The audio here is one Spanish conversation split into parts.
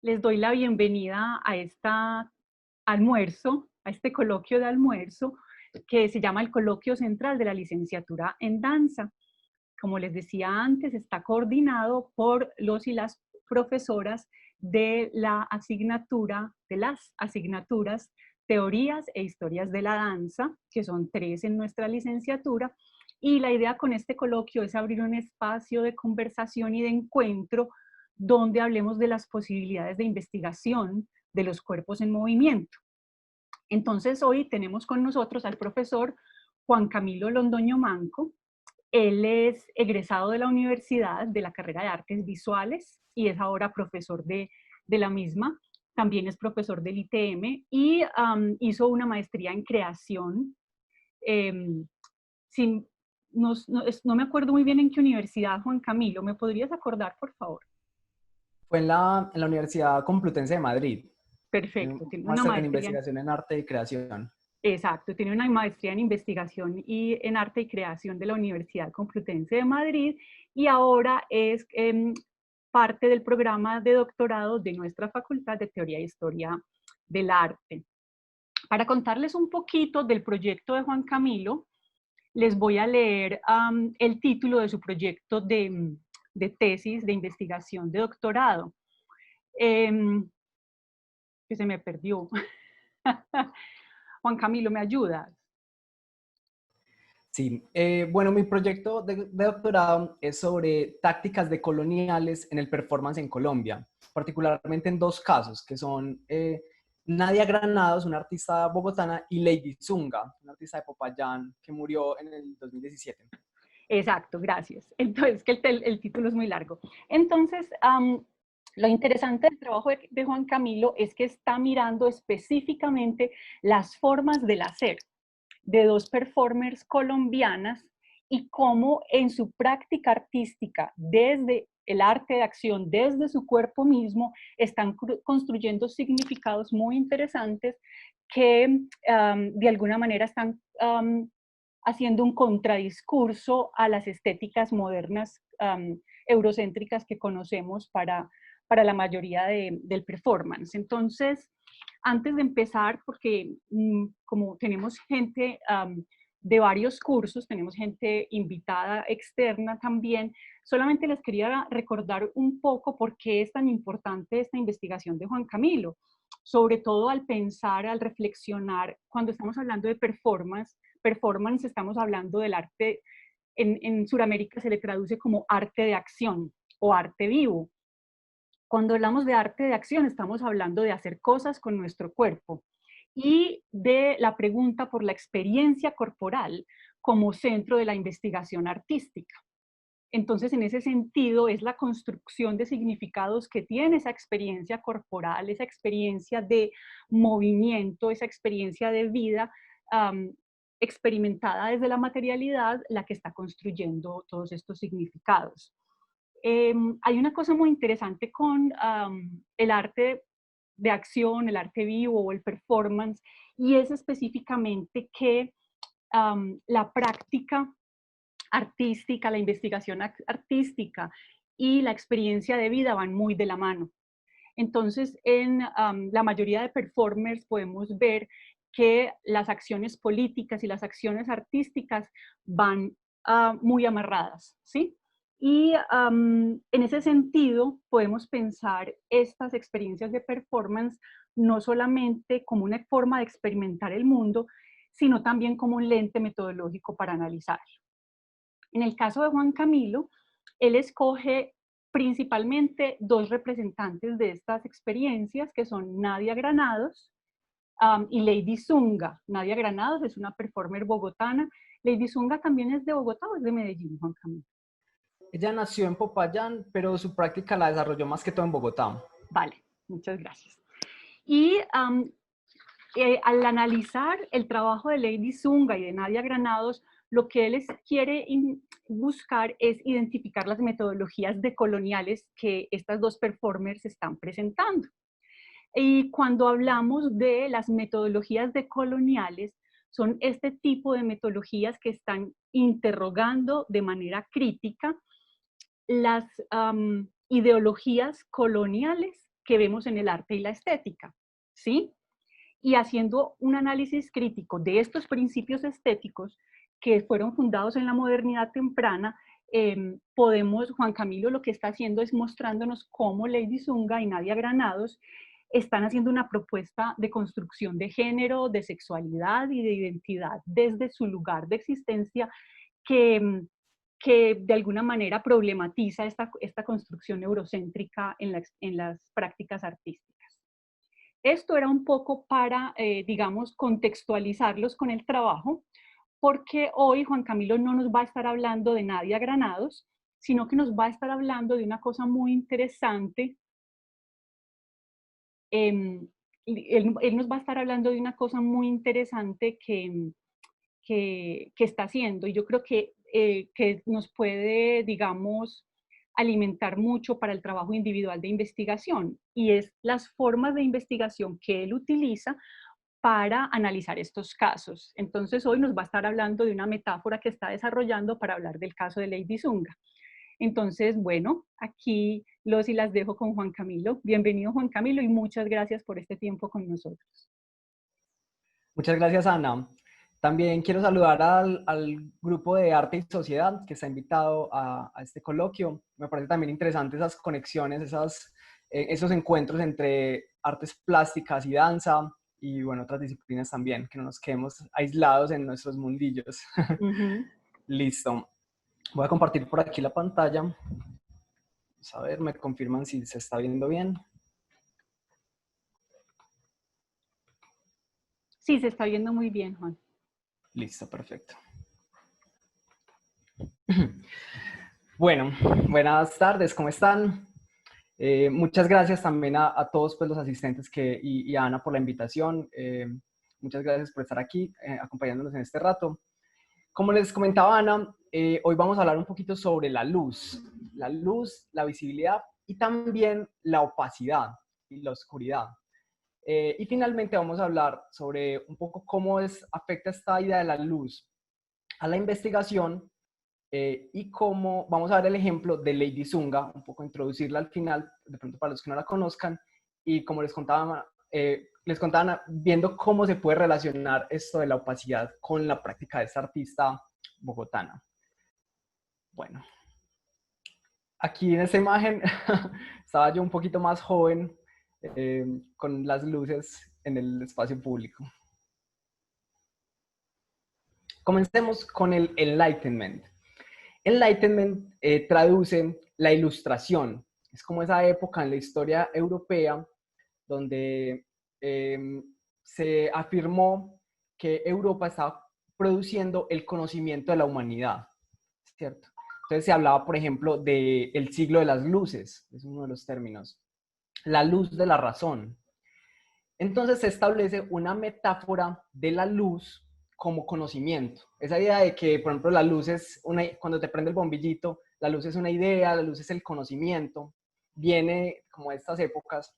Les doy la bienvenida a almuerzo, a este coloquio de almuerzo que se llama el Coloquio Central de la Licenciatura en Danza. Como les decía antes, está coordinado por los y las profesoras de las asignaturas Teorías e Historias de la Danza, que son 3 en nuestra licenciatura, y la idea con este coloquio es abrir un espacio de conversación y de encuentro donde hablemos de las posibilidades de investigación de los cuerpos en movimiento. Entonces hoy tenemos con nosotros al profesor Juan Camilo Londoño Manco. Él es egresado de la universidad de la carrera de Artes Visuales y es ahora profesor de la misma. También es profesor del ITM y hizo una maestría en creación. Um, sin, no me acuerdo muy bien en qué universidad, Juan Camilo. ¿Me podrías acordar, por favor? Fue en la Universidad Complutense de Madrid, en Perfecto, un tiene una máster en maestría en, investigación en arte y creación. exacto, tiene una maestría en investigación y en arte y creación de la Universidad Complutense de Madrid y ahora es parte del programa de doctorado de nuestra Facultad de Teoría e Historia del Arte. Para contarles un poquito del proyecto de Juan Camilo, les voy a leer el título de su proyecto de tesis de investigación de doctorado, que se me perdió. Juan Camilo, ¿me ayudas? Sí, bueno, mi proyecto de doctorado es sobre tácticas decoloniales en el performance en Colombia, particularmente en 2 casos, que son Nadia Granados, una artista bogotana, y Lady Zunga, una artista de Popayán que murió en el 2017. Exacto, gracias. Entonces, que el título es muy largo. Entonces, lo interesante del trabajo de Juan Camilo es que está mirando específicamente las formas del hacer de 2 performers colombianas y cómo en su práctica artística, desde el arte de acción, desde su cuerpo mismo, están construyendo significados muy interesantes que de alguna manera están haciendo un contradiscurso a las estéticas modernas eurocéntricas que conocemos para la mayoría del performance. Entonces, antes de empezar, porque como tenemos gente de varios cursos, tenemos gente invitada externa también, solamente les quería recordar un poco por qué es tan importante esta investigación de Juan Camilo, sobre todo al pensar, al reflexionar, cuando estamos hablando de performance estamos hablando del arte, en Sudamérica se le traduce como arte de acción o arte vivo. Cuando hablamos de arte de acción, estamos hablando de hacer cosas con nuestro cuerpo y de la pregunta por la experiencia corporal como centro de la investigación artística. Entonces, en ese sentido, es la construcción de significados que tiene esa experiencia corporal, esa experiencia de movimiento, esa experiencia de vida experimentada desde la materialidad, la que está construyendo todos estos significados. Hay una cosa muy interesante con el arte de acción, el arte vivo o el performance, y es específicamente que la práctica artística, la investigación artística y la experiencia de vida van muy de la mano. Entonces, en la mayoría de performers podemos ver que las acciones políticas y las acciones artísticas van muy amarradas, ¿sí? Y en ese sentido podemos pensar estas experiencias de performance no solamente como una forma de experimentar el mundo, sino también como un lente metodológico para analizarlo. En el caso de Juan Camilo, él escoge principalmente 2 representantes de estas experiencias, que son Nadia Granados y Lady Zunga. Nadia Granados es una performer bogotana. Lady Zunga también es de Bogotá o es de Medellín, Juan Camilo. Ella nació en Popayán, pero su práctica la desarrolló más que todo en Bogotá. Vale, muchas gracias. Y al analizar el trabajo de Lady Zunga y de Nadia Granados, lo que él quiere buscar es identificar las metodologías decoloniales que estas 2 performers están presentando. Y cuando hablamos de las metodologías decoloniales, son este tipo de metodologías que están interrogando de manera crítica las ideologías coloniales que vemos en el arte y la estética, ¿sí? Y haciendo un análisis crítico de estos principios estéticos que fueron fundados en la modernidad temprana, Juan Camilo lo que está haciendo es mostrándonos cómo Lady Zunga y Nadia Granados están haciendo una propuesta de construcción de género, de sexualidad y de identidad desde su lugar de existencia que, que de alguna manera problematiza esta construcción eurocéntrica en las prácticas artísticas. Esto era un poco para, digamos, contextualizarlos con el trabajo, porque hoy Juan Camilo no nos va a estar hablando de Nadia Granados, sino que nos va a estar hablando de una cosa muy interesante. Él nos va a estar hablando de una cosa muy interesante que está haciendo, y yo creo que nos puede, digamos, alimentar mucho para el trabajo individual de investigación, y es las formas de investigación que él utiliza para analizar estos casos. Entonces hoy nos va a estar hablando de una metáfora que está desarrollando para hablar del caso de Lady Zunga. Entonces, bueno, aquí los y las dejo con Juan Camilo. Bienvenido, Juan Camilo, y muchas gracias por este tiempo con nosotros. Muchas gracias, Ana. También quiero saludar al grupo de Arte y Sociedad que está invitado a este coloquio. Me parece también interesante esas conexiones, esos encuentros entre artes plásticas y danza y, bueno, otras disciplinas también, que no nos quedemos aislados en nuestros mundillos. Listo. Voy a compartir por aquí la pantalla. Vamos a ver, me confirman si se está viendo bien. Sí, se está viendo muy bien, Juan. Listo, perfecto. Bueno, buenas tardes, ¿cómo están? Muchas gracias también a todos pues, los asistentes y a Ana por la invitación. Muchas gracias por estar aquí acompañándonos en este rato. Como les comentaba Ana, hoy vamos a hablar un poquito sobre la luz, la visibilidad y también la opacidad y la oscuridad. Y finalmente vamos a hablar sobre un poco cómo afecta esta idea de la luz a la investigación y cómo vamos a ver el ejemplo de Lady Zunga, un poco introducirla al final, de pronto para los que no la conozcan, y como les contaban, viendo cómo se puede relacionar esto de la opacidad con la práctica de esta artista bogotana. Bueno, aquí en esta imagen estaba yo un poquito más joven con las luces en el espacio público. Comencemos con el Enlightenment. Enlightenment traduce la ilustración. Es como esa época en la historia europea donde se afirmó que Europa estaba produciendo el conocimiento de la humanidad, ¿cierto? Entonces se hablaba, por ejemplo, del siglo de las luces, es uno de los términos, la luz de la razón. Entonces se establece una metáfora de la luz como conocimiento. Esa idea de que, por ejemplo, la luz es cuando te prende el bombillito, la luz es una idea, la luz es el conocimiento, viene como de estas épocas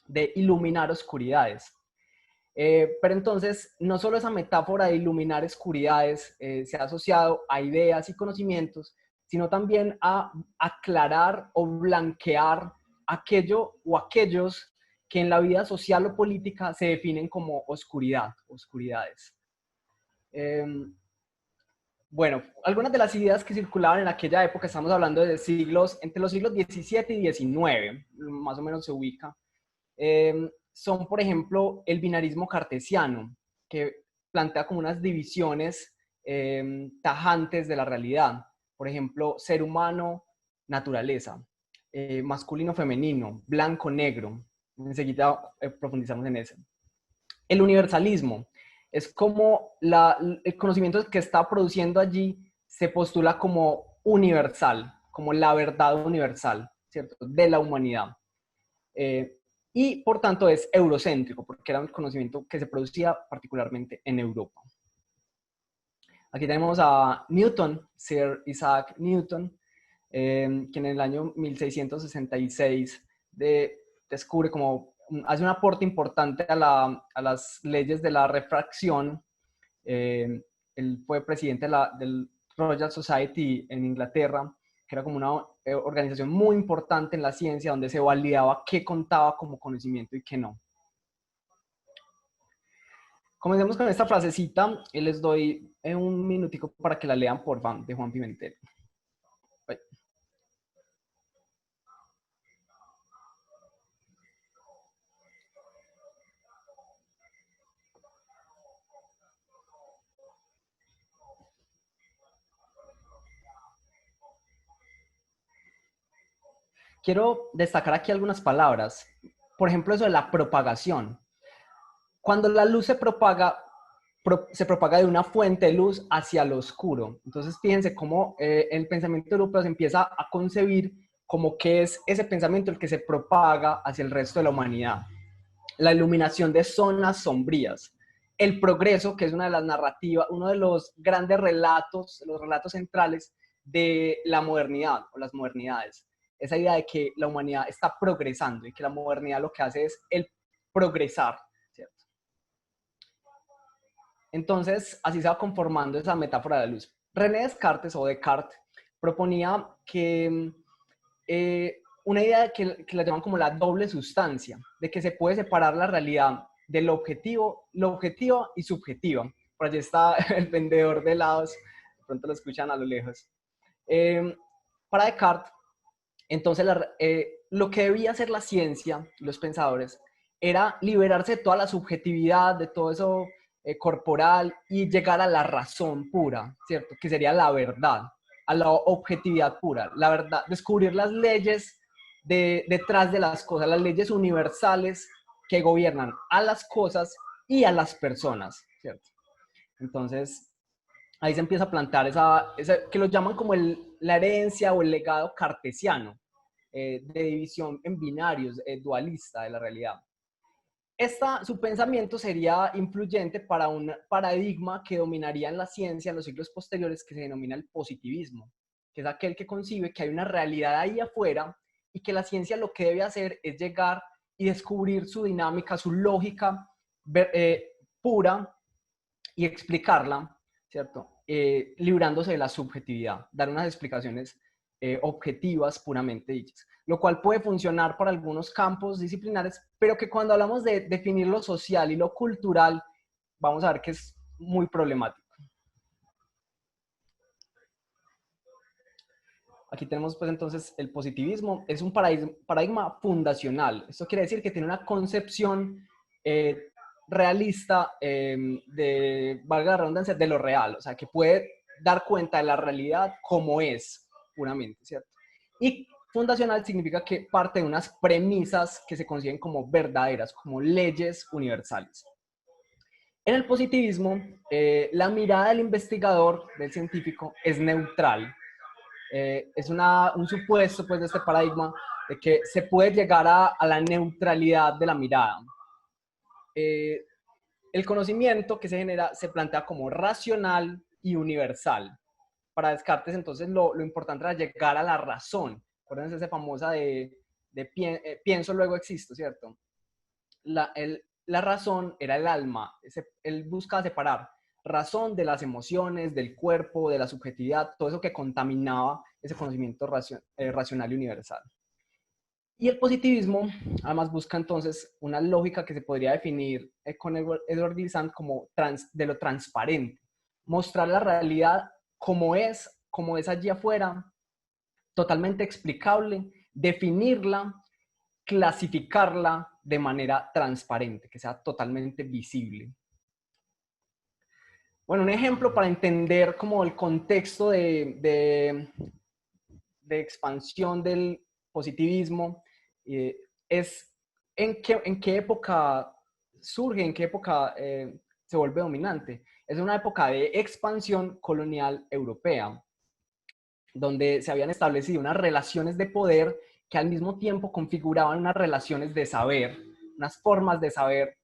de iluminar oscuridades. Pero entonces, no solo esa metáfora de iluminar oscuridades se ha asociado a ideas y conocimientos, sino también a aclarar o blanquear aquello o aquellos que en la vida social o política se definen como oscuridades. Bueno, algunas de las ideas que circulaban en aquella época, estamos hablando de entre los siglos XVII y XIX, más o menos se ubica, son, por ejemplo, el binarismo cartesiano, que plantea como unas divisiones tajantes de la realidad. Por ejemplo, ser humano, naturaleza, masculino, femenino, blanco, negro. Enseguida profundizamos en eso. El universalismo es como el conocimiento que está produciendo allí se postula como universal, como la verdad universal, ¿cierto? De la humanidad. Y por tanto es eurocéntrico, porque era un conocimiento que se producía particularmente en Europa. Aquí tenemos a Newton, Sir Isaac Newton, quien en el año 1666 descubre hace un aporte importante a las leyes de la refracción. Él fue presidente del Royal Society en Inglaterra que era como una organización muy importante en la ciencia donde se validaba qué contaba como conocimiento y qué no. Comencemos con esta frasecita y les doy un minutico para que la lean, por favor, de Juan Pimentel. Quiero destacar aquí algunas palabras. Por ejemplo, eso de la propagación. Cuando la luz se propaga de una fuente de luz hacia lo oscuro. Entonces, fíjense cómo el pensamiento europeo se empieza a concebir como que es ese pensamiento el que se propaga hacia el resto de la humanidad. La iluminación de zonas sombrías. El progreso, que es una de las narrativas, uno de los grandes relatos, los relatos centrales de la modernidad o las modernidades. Esa idea de que la humanidad está progresando y que la modernidad lo que hace es el progresar, ¿cierto? Entonces, así se va conformando esa metáfora de la luz. René Descartes o Descartes proponía que una idea que la llaman como la doble sustancia, de que se puede separar la realidad del objetivo, lo objetivo y subjetiva. Por allí está el vendedor de helados, de pronto lo escuchan a lo lejos. Para Descartes, entonces lo que debía hacer la ciencia, los pensadores, era liberarse de toda la subjetividad, de todo eso corporal y llegar a la razón pura, ¿cierto? Que sería la verdad, a la objetividad pura, la verdad, descubrir las leyes detrás de las cosas, las leyes universales que gobiernan a las cosas y a las personas, ¿cierto? Entonces, ahí se empieza a plantar esa que lo llaman como la herencia o el legado cartesiano, de división en binarios, dualista de la realidad. Su pensamiento sería influyente para un paradigma que dominaría en la ciencia en los siglos posteriores, que se denomina el positivismo, que es aquel que concibe que hay una realidad ahí afuera y que la ciencia lo que debe hacer es llegar y descubrir su dinámica, su lógica pura y explicarla, ¿cierto? Librándose de la subjetividad, dar unas explicaciones objetivas puramente dichas, lo cual puede funcionar para algunos campos disciplinares, pero que cuando hablamos de definir lo social y lo cultural, vamos a ver que es muy problemático. Aquí tenemos pues entonces el positivismo, es un paradigma fundacional. Esto quiere decir que tiene una concepción realista valga la redundancia, de lo real, o sea, que puede dar cuenta de la realidad como es, puramente, ¿cierto? Y fundacional significa que parte de unas premisas que se consiguen como verdaderas, como leyes universales. En el positivismo, la mirada del investigador, del científico, es neutral. Es un supuesto pues, de este paradigma de que se puede llegar a la neutralidad de la mirada. El conocimiento que se genera se plantea como racional y universal. Para Descartes, entonces, lo importante era llegar a la razón. Acuérdense esa famosa de pienso, luego existo, ¿cierto? La razón era el alma. Él buscaba separar razón de las emociones, del cuerpo, de la subjetividad, todo eso que contaminaba ese conocimiento racional y universal. Y el positivismo, además, busca entonces una lógica que se podría definir con Edward Glissant como de lo transparente. Mostrar la realidad como es allí afuera, totalmente explicable, definirla, clasificarla de manera transparente, que sea totalmente visible. Bueno, un ejemplo para entender como el contexto de expansión del positivismo es en qué época surge, en qué época se vuelve dominante. Es una época de expansión colonial europea, donde se habían establecido unas relaciones de poder que al mismo tiempo configuraban unas relaciones de saber, unas formas de saber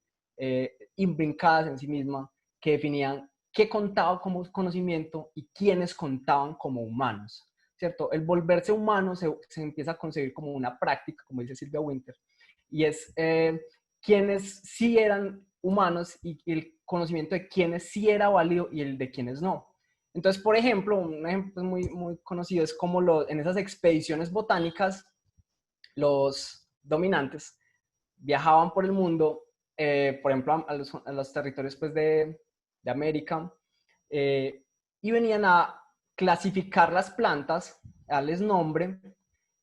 imbrincadas en sí mismas que definían qué contaba como conocimiento y quiénes contaban como humanos, ¿cierto? El volverse humano se empieza a concebir como una práctica, como dice Silvia Winter, y es quienes sí eran humanos y el conocimiento de quienes sí era válido y el de quienes no. Entonces, por ejemplo, un ejemplo muy conocido es como en esas expediciones botánicas, los dominantes viajaban por el mundo, por ejemplo, a los territorios pues, de América, y venían a clasificar las plantas, a darles nombre,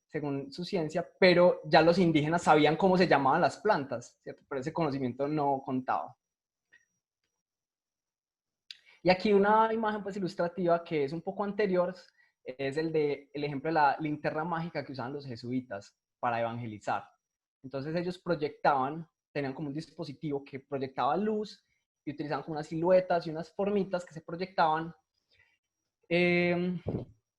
según su ciencia, pero ya los indígenas sabían cómo se llamaban las plantas, ¿cierto? Pero ese conocimiento no contaba. Y aquí una imagen pues ilustrativa que es un poco anterior, es el ejemplo de la linterna mágica que usaban los jesuitas para evangelizar. Entonces ellos proyectaban, tenían como un dispositivo que proyectaba luz y utilizaban como unas siluetas y unas formitas que se proyectaban eh,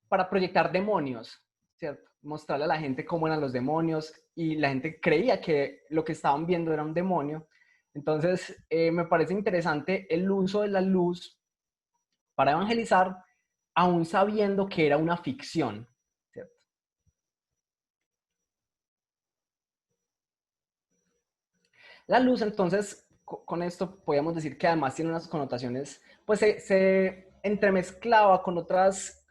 para proyectar demonios, ¿cierto? Mostrarle a la gente cómo eran los demonios y la gente creía que lo que estaban viendo era un demonio. Entonces me parece interesante el uso de la luz para evangelizar, aún sabiendo que era una ficción, ¿cierto? La luz, entonces, con esto podríamos decir que además tiene unas connotaciones, pues se entremezclaba con otras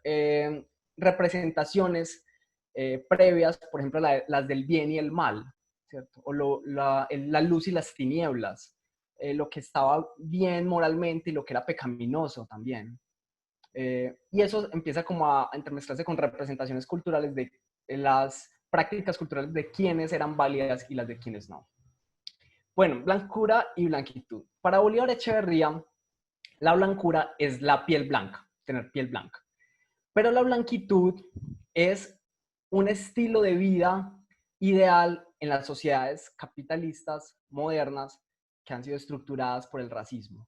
representaciones previas, por ejemplo, las del bien y el mal, ¿cierto? O la luz y las tinieblas, lo que estaba bien moralmente y lo que era pecaminoso también. Y eso empieza como a entremezclarse con representaciones culturales de las prácticas culturales de quienes eran válidas y las de quienes no. Bueno, blancura y blanquitud. Para Bolívar Echeverría, la blancura es la piel blanca, tener piel blanca. Pero la blanquitud es un estilo de vida ideal en las sociedades capitalistas modernas que han sido estructuradas por el racismo.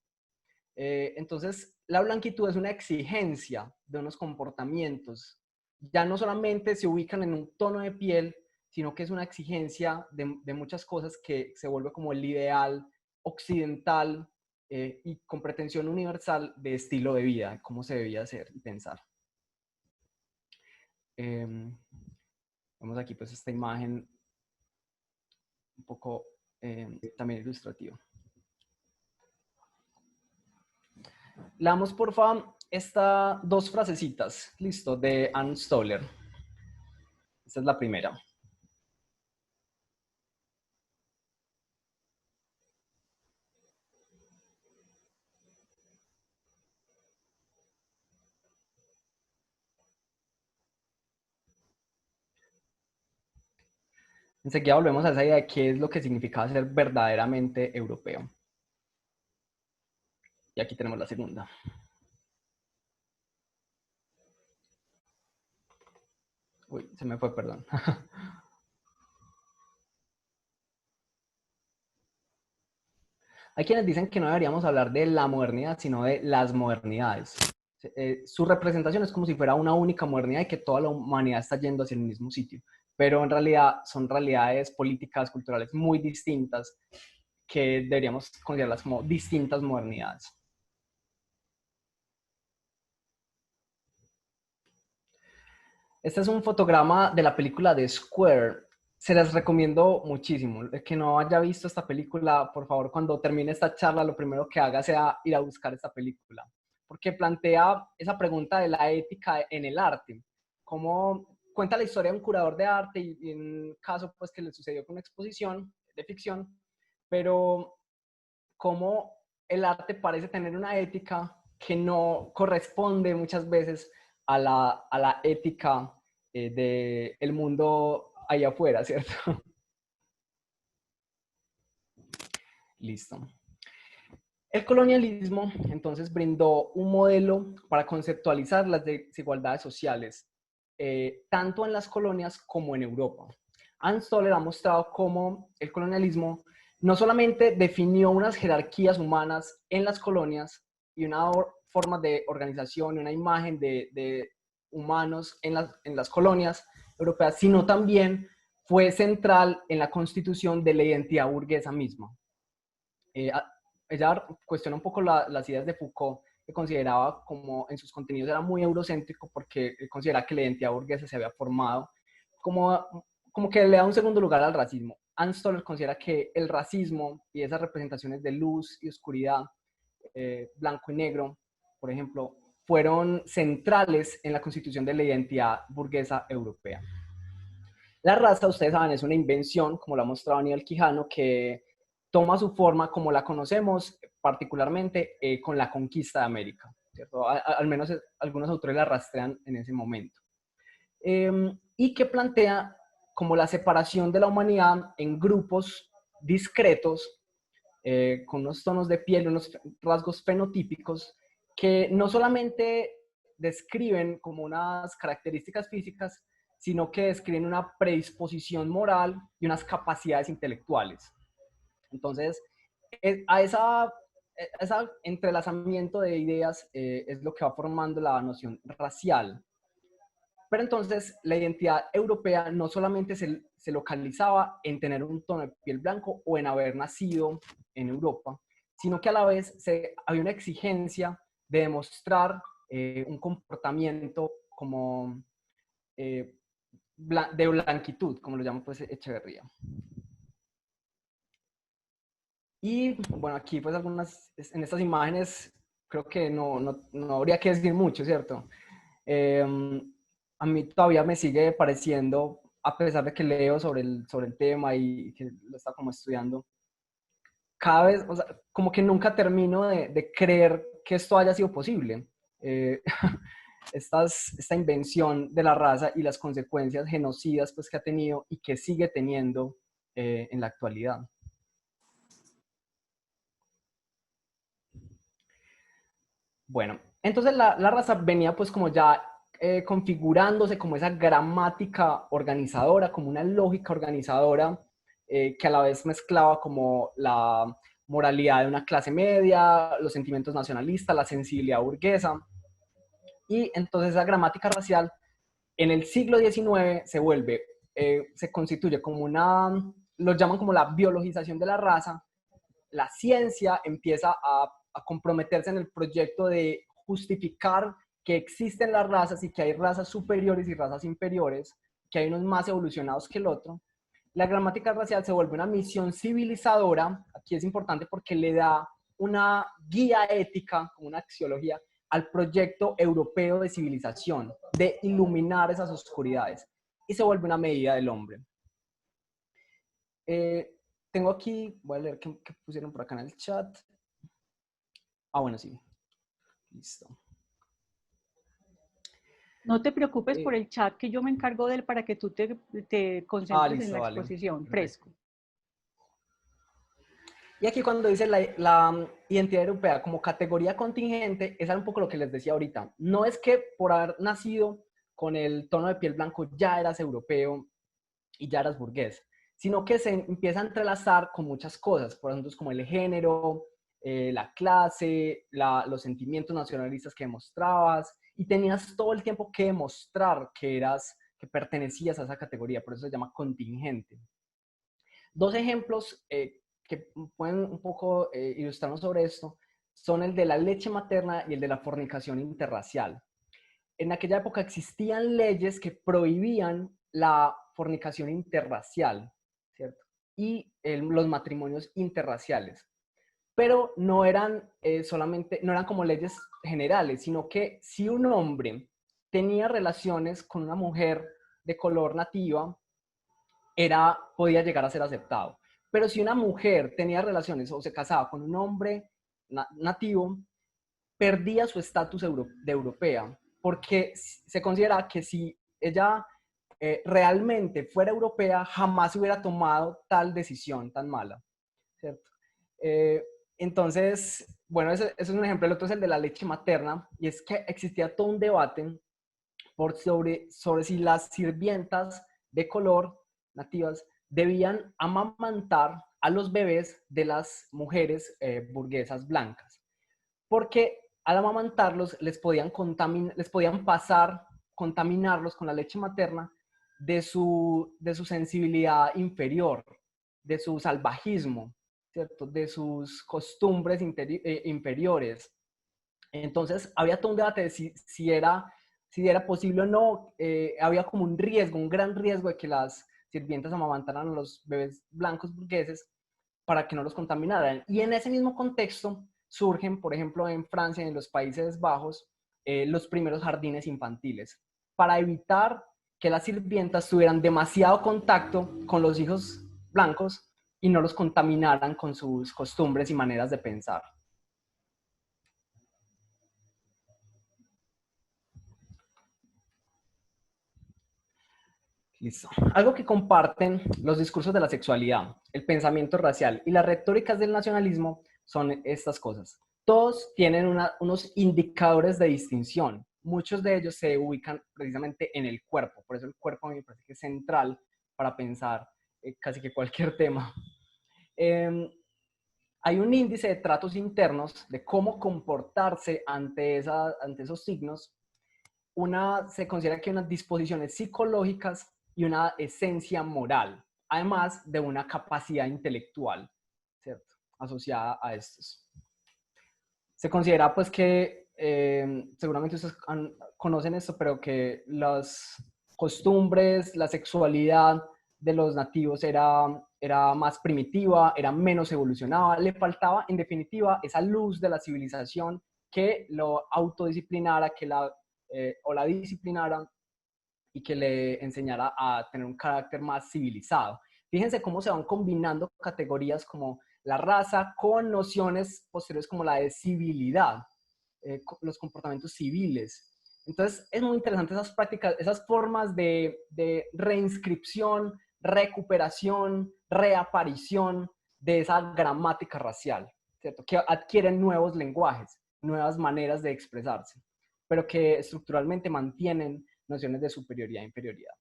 Entonces, la blanquitud es una exigencia de unos comportamientos. Ya no solamente se ubican en un tono de piel, sino que es una exigencia de muchas cosas que se vuelve como el ideal occidental y con pretensión universal de estilo de vida, cómo se debía hacer y pensar. Vemos aquí pues esta imagen un poco también ilustrativa. Leamos, por favor, estas dos frasecitas, listo, de Ann Stoller. Esta es la primera. Enseguida volvemos a esa idea de qué es lo que significa ser verdaderamente europeo. Y aquí tenemos la segunda. Uy, se me fue, perdón. Hay quienes dicen que no deberíamos hablar de la modernidad, sino de las modernidades. Su representación es como si fuera una única modernidad y que toda la humanidad está yendo hacia el mismo sitio. Pero en realidad son realidades políticas, culturales muy distintas que deberíamos considerarlas como distintas modernidades. Este es un fotograma de la película de Square. Se les recomiendo muchísimo. El que no haya visto esta película, por favor, cuando termine esta charla, lo primero que haga sea ir a buscar esta película. Porque plantea esa pregunta de la ética en el arte. Cómo cuenta la historia de un curador de arte y en un caso pues, que le sucedió con una exposición de ficción, pero cómo el arte parece tener una ética que no corresponde muchas veces a la ética del mundo allá afuera, ¿cierto? Listo. El colonialismo entonces brindó un modelo para conceptualizar las desigualdades sociales, tanto en las colonias como en Europa. Ann Stoller ha mostrado cómo el colonialismo no solamente definió unas jerarquías humanas en las colonias y una forma de organización y una imagen de humanos en las colonias europeas, sino también fue central en la constitución de la identidad burguesa misma. Eh, Ella cuestiona un poco las ideas de Foucault, que consideraba como en sus contenidos era muy eurocéntrico porque considera que la identidad burguesa se había formado como que le da un segundo lugar al racismo. Ann Stoller considera que el racismo y esas representaciones de luz y oscuridad, blanco y negro, por ejemplo, fueron centrales en la constitución de la identidad burguesa europea. La raza, ustedes saben, es una invención, como lo ha mostrado Aníbal Quijano, que toma su forma como la conocemos, particularmente con la conquista de América, ¿cierto? Al menos algunos autores la rastrean en ese momento. Y que plantea como la separación de la humanidad en grupos discretos, con unos tonos de piel, unos rasgos fenotípicos, que no solamente describen como unas características físicas, sino que describen una predisposición moral y unas capacidades intelectuales. Entonces, a ese entrelazamiento de ideas es lo que va formando la noción racial. Pero entonces la identidad europea no solamente se localizaba en tener un tono de piel blanco o en haber nacido en Europa, sino que a la vez había una exigencia de demostrar un comportamiento como de blanquitud, como lo llama pues Echeverría. Y bueno, aquí pues en estas imágenes creo que no habría que decir mucho, ¿cierto? A mí todavía me sigue pareciendo, a pesar de que leo sobre el tema y que lo está como estudiando, cada vez, o sea, como que nunca termino de creer que esto haya sido posible. Eh, esta invención de la raza y las consecuencias genocidas pues, que ha tenido y que sigue teniendo en la actualidad. Bueno, entonces la raza venía pues como ya configurándose como esa gramática organizadora, como una lógica organizadora que a la vez mezclaba como la moralidad de una clase media, los sentimientos nacionalistas, la sensibilidad burguesa. Y entonces esa gramática racial en el siglo XIX se constituye como lo llaman como la biologización de la raza. La ciencia empieza a comprometerse en el proyecto de justificar que existen las razas y que hay razas superiores y razas inferiores, que hay unos más evolucionados que el otro. La gramática racial se vuelve una misión civilizadora. Aquí es importante porque le da una guía ética, como una axiología, al proyecto europeo de civilización, de iluminar esas oscuridades, y se vuelve una medida del hombre. Tengo aquí, voy a leer qué pusieron por acá en el chat. Ah, bueno, sí. Listo. No te preocupes por el chat, que yo me encargo de él para que tú te concentres listo, en la vale. exposición, Perfecto. fresco. Y aquí cuando dice la identidad europea como categoría contingente, es un poco lo que les decía ahorita. No es que por haber nacido con el tono de piel blanco ya eras europeo y ya eras burgués, sino que se empieza a entrelazar con muchas cosas, por ejemplo, como el género, la clase, los sentimientos nacionalistas que demostrabas, y tenías todo el tiempo que demostrar que pertenecías a esa categoría, por eso se llama contingente. Dos ejemplos que pueden un poco ilustrarnos sobre esto son el de la leche materna y el de la fornicación interracial. En aquella época existían leyes que prohibían la fornicación interracial, ¿cierto? Y los matrimonios interraciales. Pero no eran no eran como leyes generales, sino que si un hombre tenía relaciones con una mujer de color nativa, podía llegar a ser aceptado. Pero si una mujer tenía relaciones o se casaba con un hombre nativo, perdía su estatus de europea, porque se considera que si ella realmente fuera europea, jamás hubiera tomado tal decisión tan mala, ¿cierto? Entonces, bueno, ese es un ejemplo. El otro es el de la leche materna, y es que existía todo un debate sobre si las sirvientas de color nativas debían amamantar a los bebés de las mujeres burguesas blancas, porque al amamantarlos les podían contaminarlos con la leche materna de su sensibilidad inferior, de su salvajismo, ¿cierto? De sus costumbres inferiores. Entonces había todo un debate de si era posible o no. Había como un riesgo, un gran riesgo de que las sirvientas amamantaran a los bebés blancos burgueses para que no los contaminaran. Y en ese mismo contexto surgen, por ejemplo, en Francia y en los Países Bajos, los primeros jardines infantiles, para evitar que las sirvientas tuvieran demasiado contacto con los hijos blancos y no los contaminaran con sus costumbres y maneras de pensar. Listo. Algo que comparten los discursos de la sexualidad, el pensamiento racial y las retóricas del nacionalismo son estas cosas. Todos tienen unos indicadores de distinción. Muchos de ellos se ubican precisamente en el cuerpo. Por eso el cuerpo a mí me parece que es central para pensar casi que cualquier tema. Hay un índice de tratos internos de cómo comportarse ante esos signos. Se considera que hay unas disposiciones psicológicas y una esencia moral, además de una capacidad intelectual, ¿cierto?, asociada a estos. Se considera pues que, seguramente ustedes conocen esto, pero que las costumbres, la sexualidad de los nativos era más primitiva, era menos evolucionada, le faltaba en definitiva esa luz de la civilización que lo autodisciplinara, o la disciplinara y que le enseñara a tener un carácter más civilizado. Fíjense cómo se van combinando categorías como la raza con nociones posteriores como la de civilidad, los comportamientos civiles. Entonces es muy interesante esas prácticas, esas formas de reinscripción, recuperación, reaparición de esa gramática racial, ¿cierto?, que adquieren nuevos lenguajes, nuevas maneras de expresarse, pero que estructuralmente mantienen nociones de superioridad e inferioridad.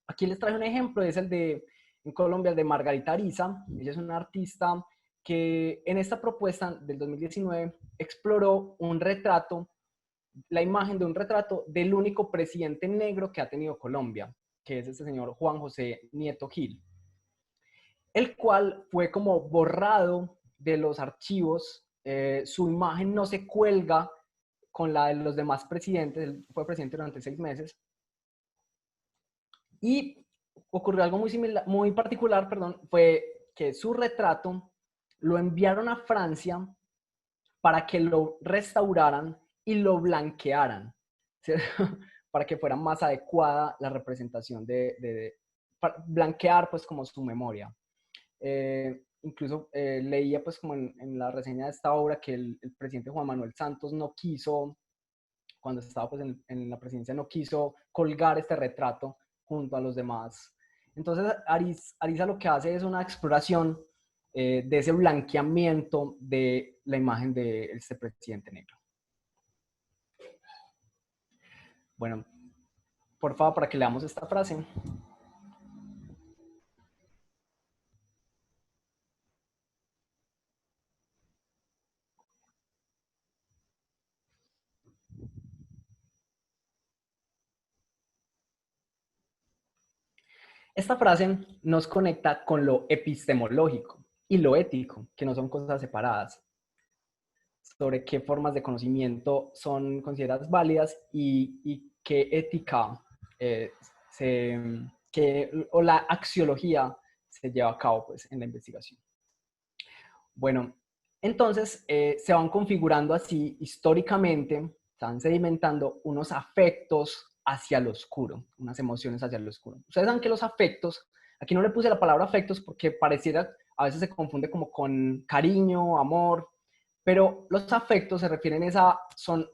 Aquí les traje un ejemplo, es en Colombia, el de Margarita Ariza. Ella es una artista que en esta propuesta del 2019 exploró la imagen de un retrato del único presidente negro que ha tenido Colombia, que es este señor Juan José Nieto Gil, el cual fue como borrado de los archivos. Su imagen no se cuelga con la de los demás presidentes. Él fue presidente durante 6 meses. Y ocurrió algo muy particular, perdón, fue que su retrato lo enviaron a Francia para que lo restauraran y lo blanquearan, ¿sí?, para que fuera más adecuada la representación para blanquear pues como su memoria. Incluso leía pues como en la reseña de esta obra que el presidente Juan Manuel Santos no quiso, cuando estaba pues en la presidencia, no quiso colgar este retrato junto a los demás. Entonces Ariza lo que hace es una exploración de ese blanqueamiento de la imagen de este presidente negro. Bueno, por favor, para que leamos esta frase. Esta frase nos conecta con lo epistemológico y lo ético, que no son cosas separadas, sobre qué formas de conocimiento son consideradas válidas y qué ética o la axiología se lleva a cabo pues, en la investigación. Bueno, entonces se van configurando así históricamente, se van sedimentando unos afectos hacia lo oscuro, unas emociones hacia lo oscuro. Ustedes saben que los afectos, aquí no le puse la palabra afectos porque pareciera, a veces se confunde como con cariño, amor, pero los afectos se refieren son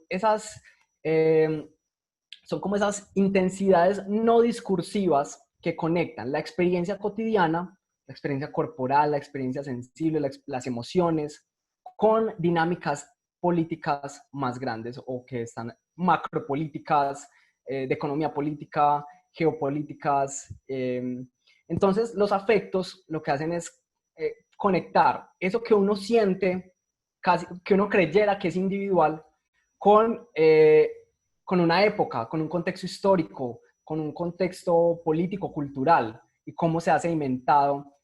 como esas intensidades no discursivas que conectan la experiencia cotidiana, la experiencia corporal, la experiencia sensible, las emociones, con dinámicas políticas más grandes o que están macropolíticas, de economía política, geopolíticas. Entonces, los afectos lo que hacen es conectar eso que uno siente, casi que uno creyera que es individual, con una época, con un contexto histórico, con un contexto político, cultural, y cómo se ha sedimentado,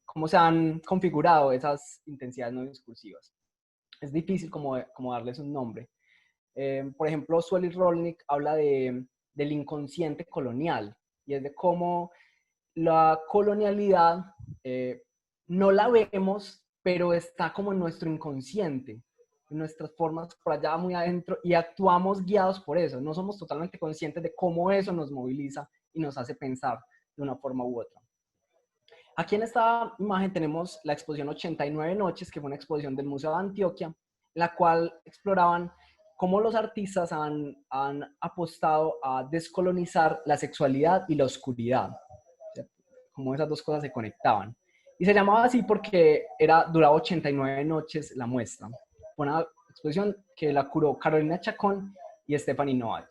cómo se han configurado esas intensidades no discursivas. Es difícil como darles un nombre. Por ejemplo, Sueli Rolnick habla del inconsciente colonial, y es de cómo la colonialidad no la vemos, pero está como en nuestro inconsciente. nuestras formas por allá muy adentro y actuamos guiados por eso. No somos totalmente conscientes de cómo eso nos moviliza y nos hace pensar de una forma u otra. Aquí en esta imagen tenemos la exposición 89 noches, que fue una exposición del Museo de Antioquia, la cual exploraban cómo los artistas han apostado a descolonizar la sexualidad y la oscuridad, ¿cierto? Cómo esas dos cosas se conectaban. Y se llamaba así porque duraba 89 noches la muestra. Fue una exposición que la curó Carolina Chacón y Stephanie Novak.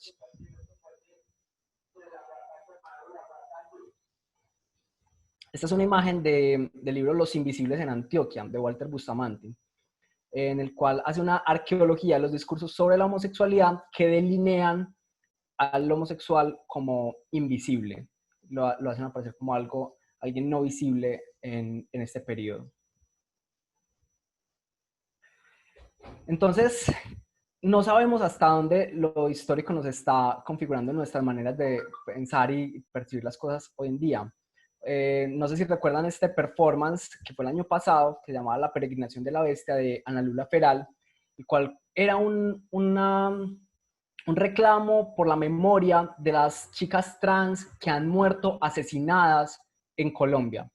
Esta es una imagen del libro Los Invisibles en Antioquia, de Walter Bustamante, en el cual hace una arqueología de los discursos sobre la homosexualidad que delinean al homosexual como invisible. Lo hacen aparecer como alguien no visible en este periodo. Entonces, no sabemos hasta dónde lo histórico nos está configurando nuestras maneras de pensar y percibir las cosas hoy en día. No sé si recuerdan este performance que fue el año pasado, que se llamaba La Peregrinación de la Bestia, de Ana Lula Feral, el cual era un reclamo por la memoria de las chicas trans que han muerto asesinadas en Colombia,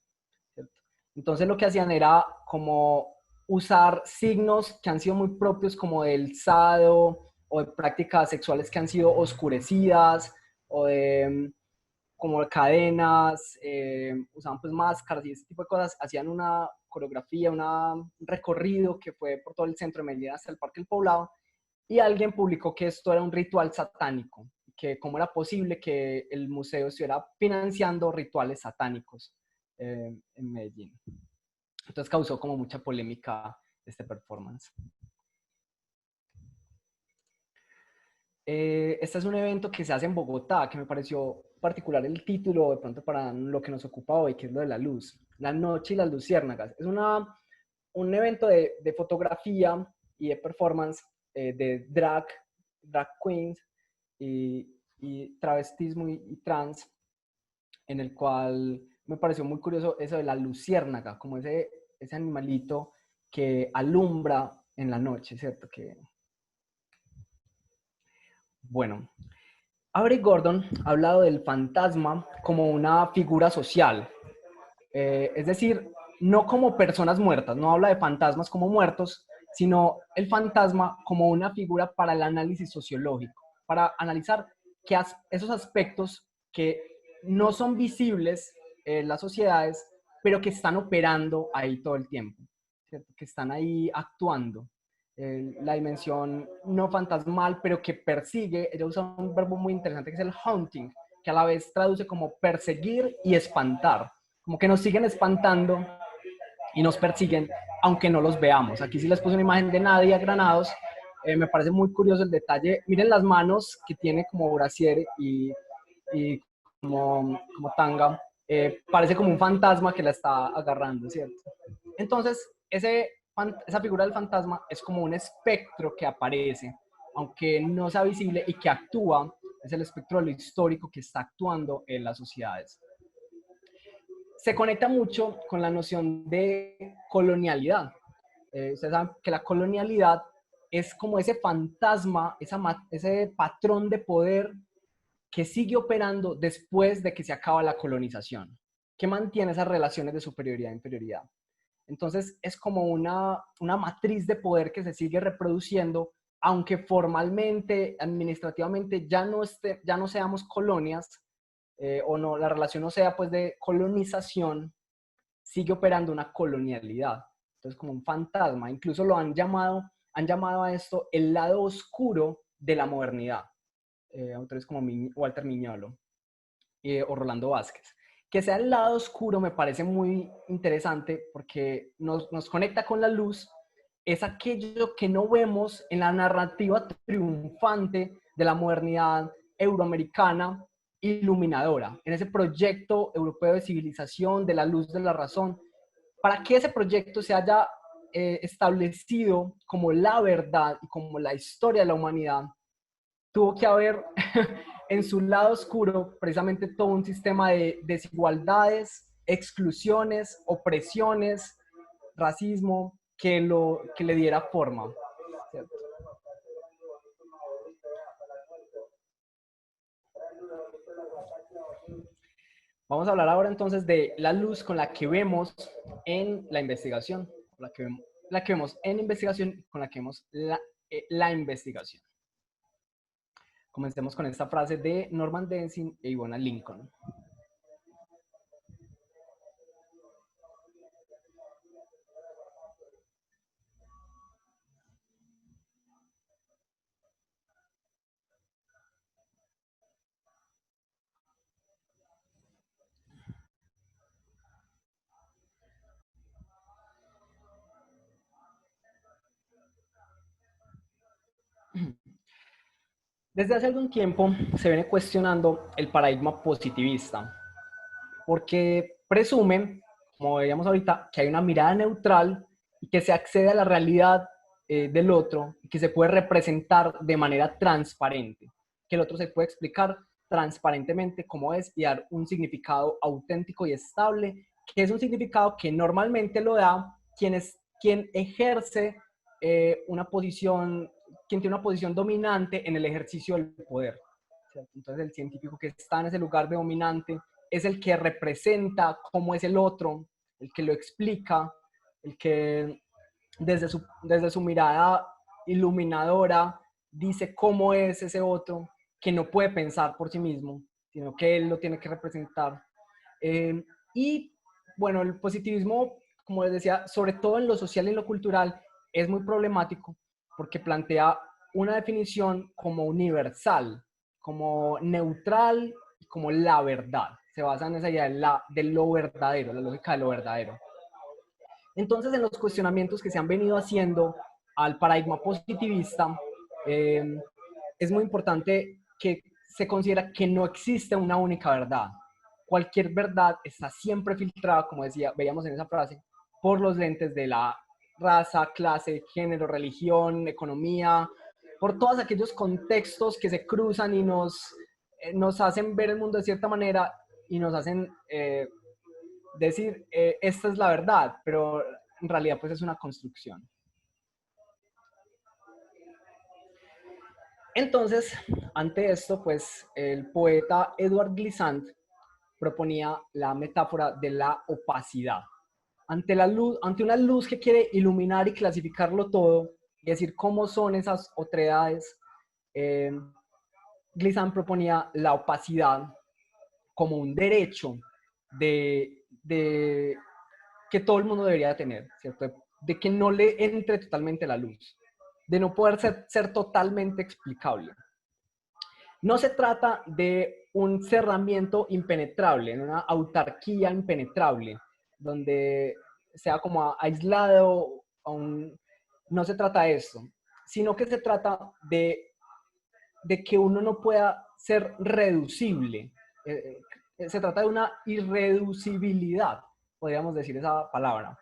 ¿cierto? Entonces lo que hacían era como usar signos que han sido muy propios como del sado o de prácticas sexuales que han sido oscurecidas o de como cadenas, usaban pues máscaras y ese tipo de cosas, hacían una coreografía, un recorrido que fue por todo el centro de Medellín hasta el Parque El Poblado, y alguien publicó que esto era un ritual satánico, que cómo era posible que el museo estuviera financiando rituales satánicos en Medellín. Entonces causó como mucha polémica este performance. Este es un evento que se hace en Bogotá, que me pareció particular el título de pronto para lo que nos ocupa hoy, que es lo de la luz. La noche y las luciérnagas. Es un evento de fotografía y de performance de drag queens y travestismo y trans, en el cual me pareció muy curioso eso de la luciérnaga, como ese animalito que alumbra en la noche, ¿cierto? Bueno, Avery Gordon ha hablado del fantasma como una figura social, es decir, no como personas muertas, no habla de fantasmas como muertos, sino el fantasma como una figura para el análisis sociológico, para analizar esos aspectos que no son visibles en las sociedades, pero que están operando ahí todo el tiempo, ¿cierto? Que están ahí actuando. La dimensión no fantasmal, pero que persigue, ella usa un verbo muy interesante que es el hunting, que a la vez traduce como perseguir y espantar, como que nos siguen espantando y nos persiguen, aunque no los veamos. Aquí sí les puse una imagen de Nadia Granados, me parece muy curioso el detalle, miren las manos que tiene como brasier y como tanga, parece como un fantasma que la está agarrando, ¿cierto? Entonces, esa figura del fantasma es como un espectro que aparece, aunque no sea visible y que actúa, es el espectro de lo histórico que está actuando en las sociedades. Se conecta mucho con la noción de colonialidad. Ustedes saben que la colonialidad es como ese fantasma, ese patrón de poder que sigue operando después de que se acaba la colonización, que mantiene esas relaciones de superioridad e inferioridad. Entonces es como una matriz de poder que se sigue reproduciendo, aunque formalmente, administrativamente ya no seamos colonias, o no, la relación no sea pues de colonización, sigue operando una colonialidad. Entonces como un fantasma, incluso han llamado a esto el lado oscuro de la modernidad. Autores como Walter Miñolo o Rolando Vázquez. Que sea el lado oscuro me parece muy interesante porque nos conecta con la luz, es aquello que no vemos en la narrativa triunfante de la modernidad euroamericana iluminadora, en ese proyecto europeo de civilización, de la luz de la razón. Para que ese proyecto se haya establecido como la verdad y como la historia de la humanidad, tuvo que haber en su lado oscuro precisamente todo un sistema de desigualdades, exclusiones, opresiones, racismo, que le diera forma, ¿cierto? Vamos a hablar ahora entonces de la luz con la que vemos en la investigación, la que vemos en investigación, con la que vemos la investigación. Comencemos con esta frase de Norman Denzin e Ivona Lincoln. Desde hace algún tiempo se viene cuestionando el paradigma positivista, porque presume, como veíamos ahorita, que hay una mirada neutral y que se accede a la realidad del otro y que se puede representar de manera transparente, que el otro se puede explicar transparentemente cómo es y dar un significado auténtico y estable, que es un significado que normalmente lo da quien ejerce una posición, quien tiene una posición dominante en el ejercicio del poder. ¿Cierto? Entonces el científico que está en ese lugar de dominante es el que representa cómo es el otro, el que lo explica, el que desde su mirada iluminadora dice cómo es ese otro, que no puede pensar por sí mismo, sino que él lo tiene que representar. Y bueno, el positivismo, como les decía, sobre todo en lo social y en lo cultural, es muy problemático porque plantea una definición como universal, como neutral, como la verdad. Se basa en esa idea de lo verdadero, la lógica de lo verdadero. Entonces, en los cuestionamientos que se han venido haciendo al paradigma positivista, eh, es muy importante que se considera que no existe una única verdad. Cualquier verdad está siempre filtrada, como decía, veíamos en esa frase, por los lentes de la raza, clase, género, religión, economía, por todos aquellos contextos que se cruzan y nos hacen ver el mundo de cierta manera y nos hacen decir, esta es la verdad, pero en realidad pues es una construcción. Entonces, ante esto, pues el poeta Edward Glissant proponía la metáfora de la opacidad. Ante la luz, ante una luz que quiere iluminar y clasificarlo todo, y decir cómo son esas otredades, eh, Glissant proponía la opacidad como un derecho de que todo el mundo debería tener, ¿cierto? De que no le entre totalmente la luz, de no poder ser totalmente explicable. No se trata de un cerramiento impenetrable, en una autarquía impenetrable, donde sea como aislado, no se trata de eso, sino que se trata de que uno no pueda ser reducible. Se trata de una irreducibilidad, podríamos decir esa palabra.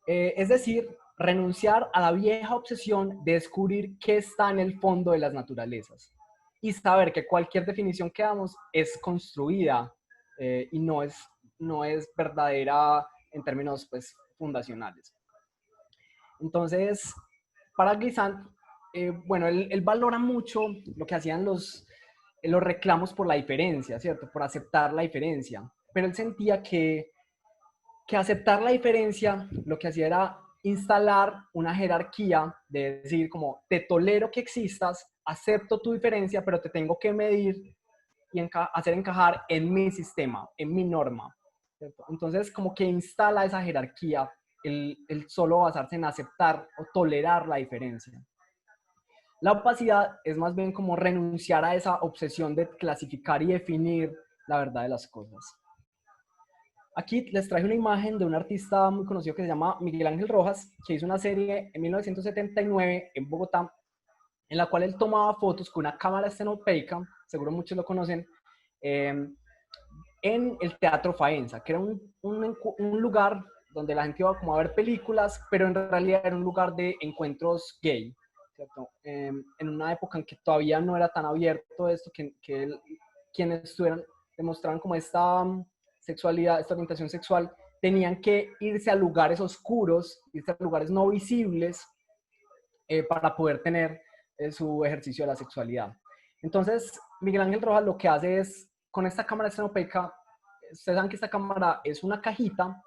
Es decir, renunciar a la vieja obsesión de descubrir qué está en el fondo de las naturalezas y saber que cualquier definición que damos es construida y no es verdadera en términos pues, fundacionales. Entonces, para Glissant, bueno, él valora mucho lo que hacían los reclamos por la diferencia, ¿cierto? Por aceptar la diferencia. Pero él sentía que aceptar la diferencia lo que hacía era instalar una jerarquía de decir como te tolero que existas, acepto tu diferencia, pero te tengo que medir y hacer encajar en mi sistema, en mi norma. ¿Cierto? Entonces como que instala esa jerarquía, el solo basarse en aceptar o tolerar la diferencia. La opacidad es más bien como renunciar a esa obsesión de clasificar y definir la verdad de las cosas. Aquí les traje una imagen de un artista muy conocido que se llama Miguel Ángel Rojas, que hizo una serie en 1979 en Bogotá, en la cual él tomaba fotos con una cámara estenopeica, seguro muchos lo conocen, en el Teatro Faenza, que era un lugar donde la gente iba como a ver películas, pero en realidad era un lugar de encuentros gay, ¿cierto? En una época en que todavía no era tan abierto esto, quienes estuvieran, demostraban como esta sexualidad, esta orientación sexual, tenían que irse a lugares oscuros, irse a lugares no visibles para poder tener su ejercicio de la sexualidad. Entonces, Miguel Ángel Rojas lo que hace es, con esta cámara estenopeica, ustedes saben que esta cámara es una cajita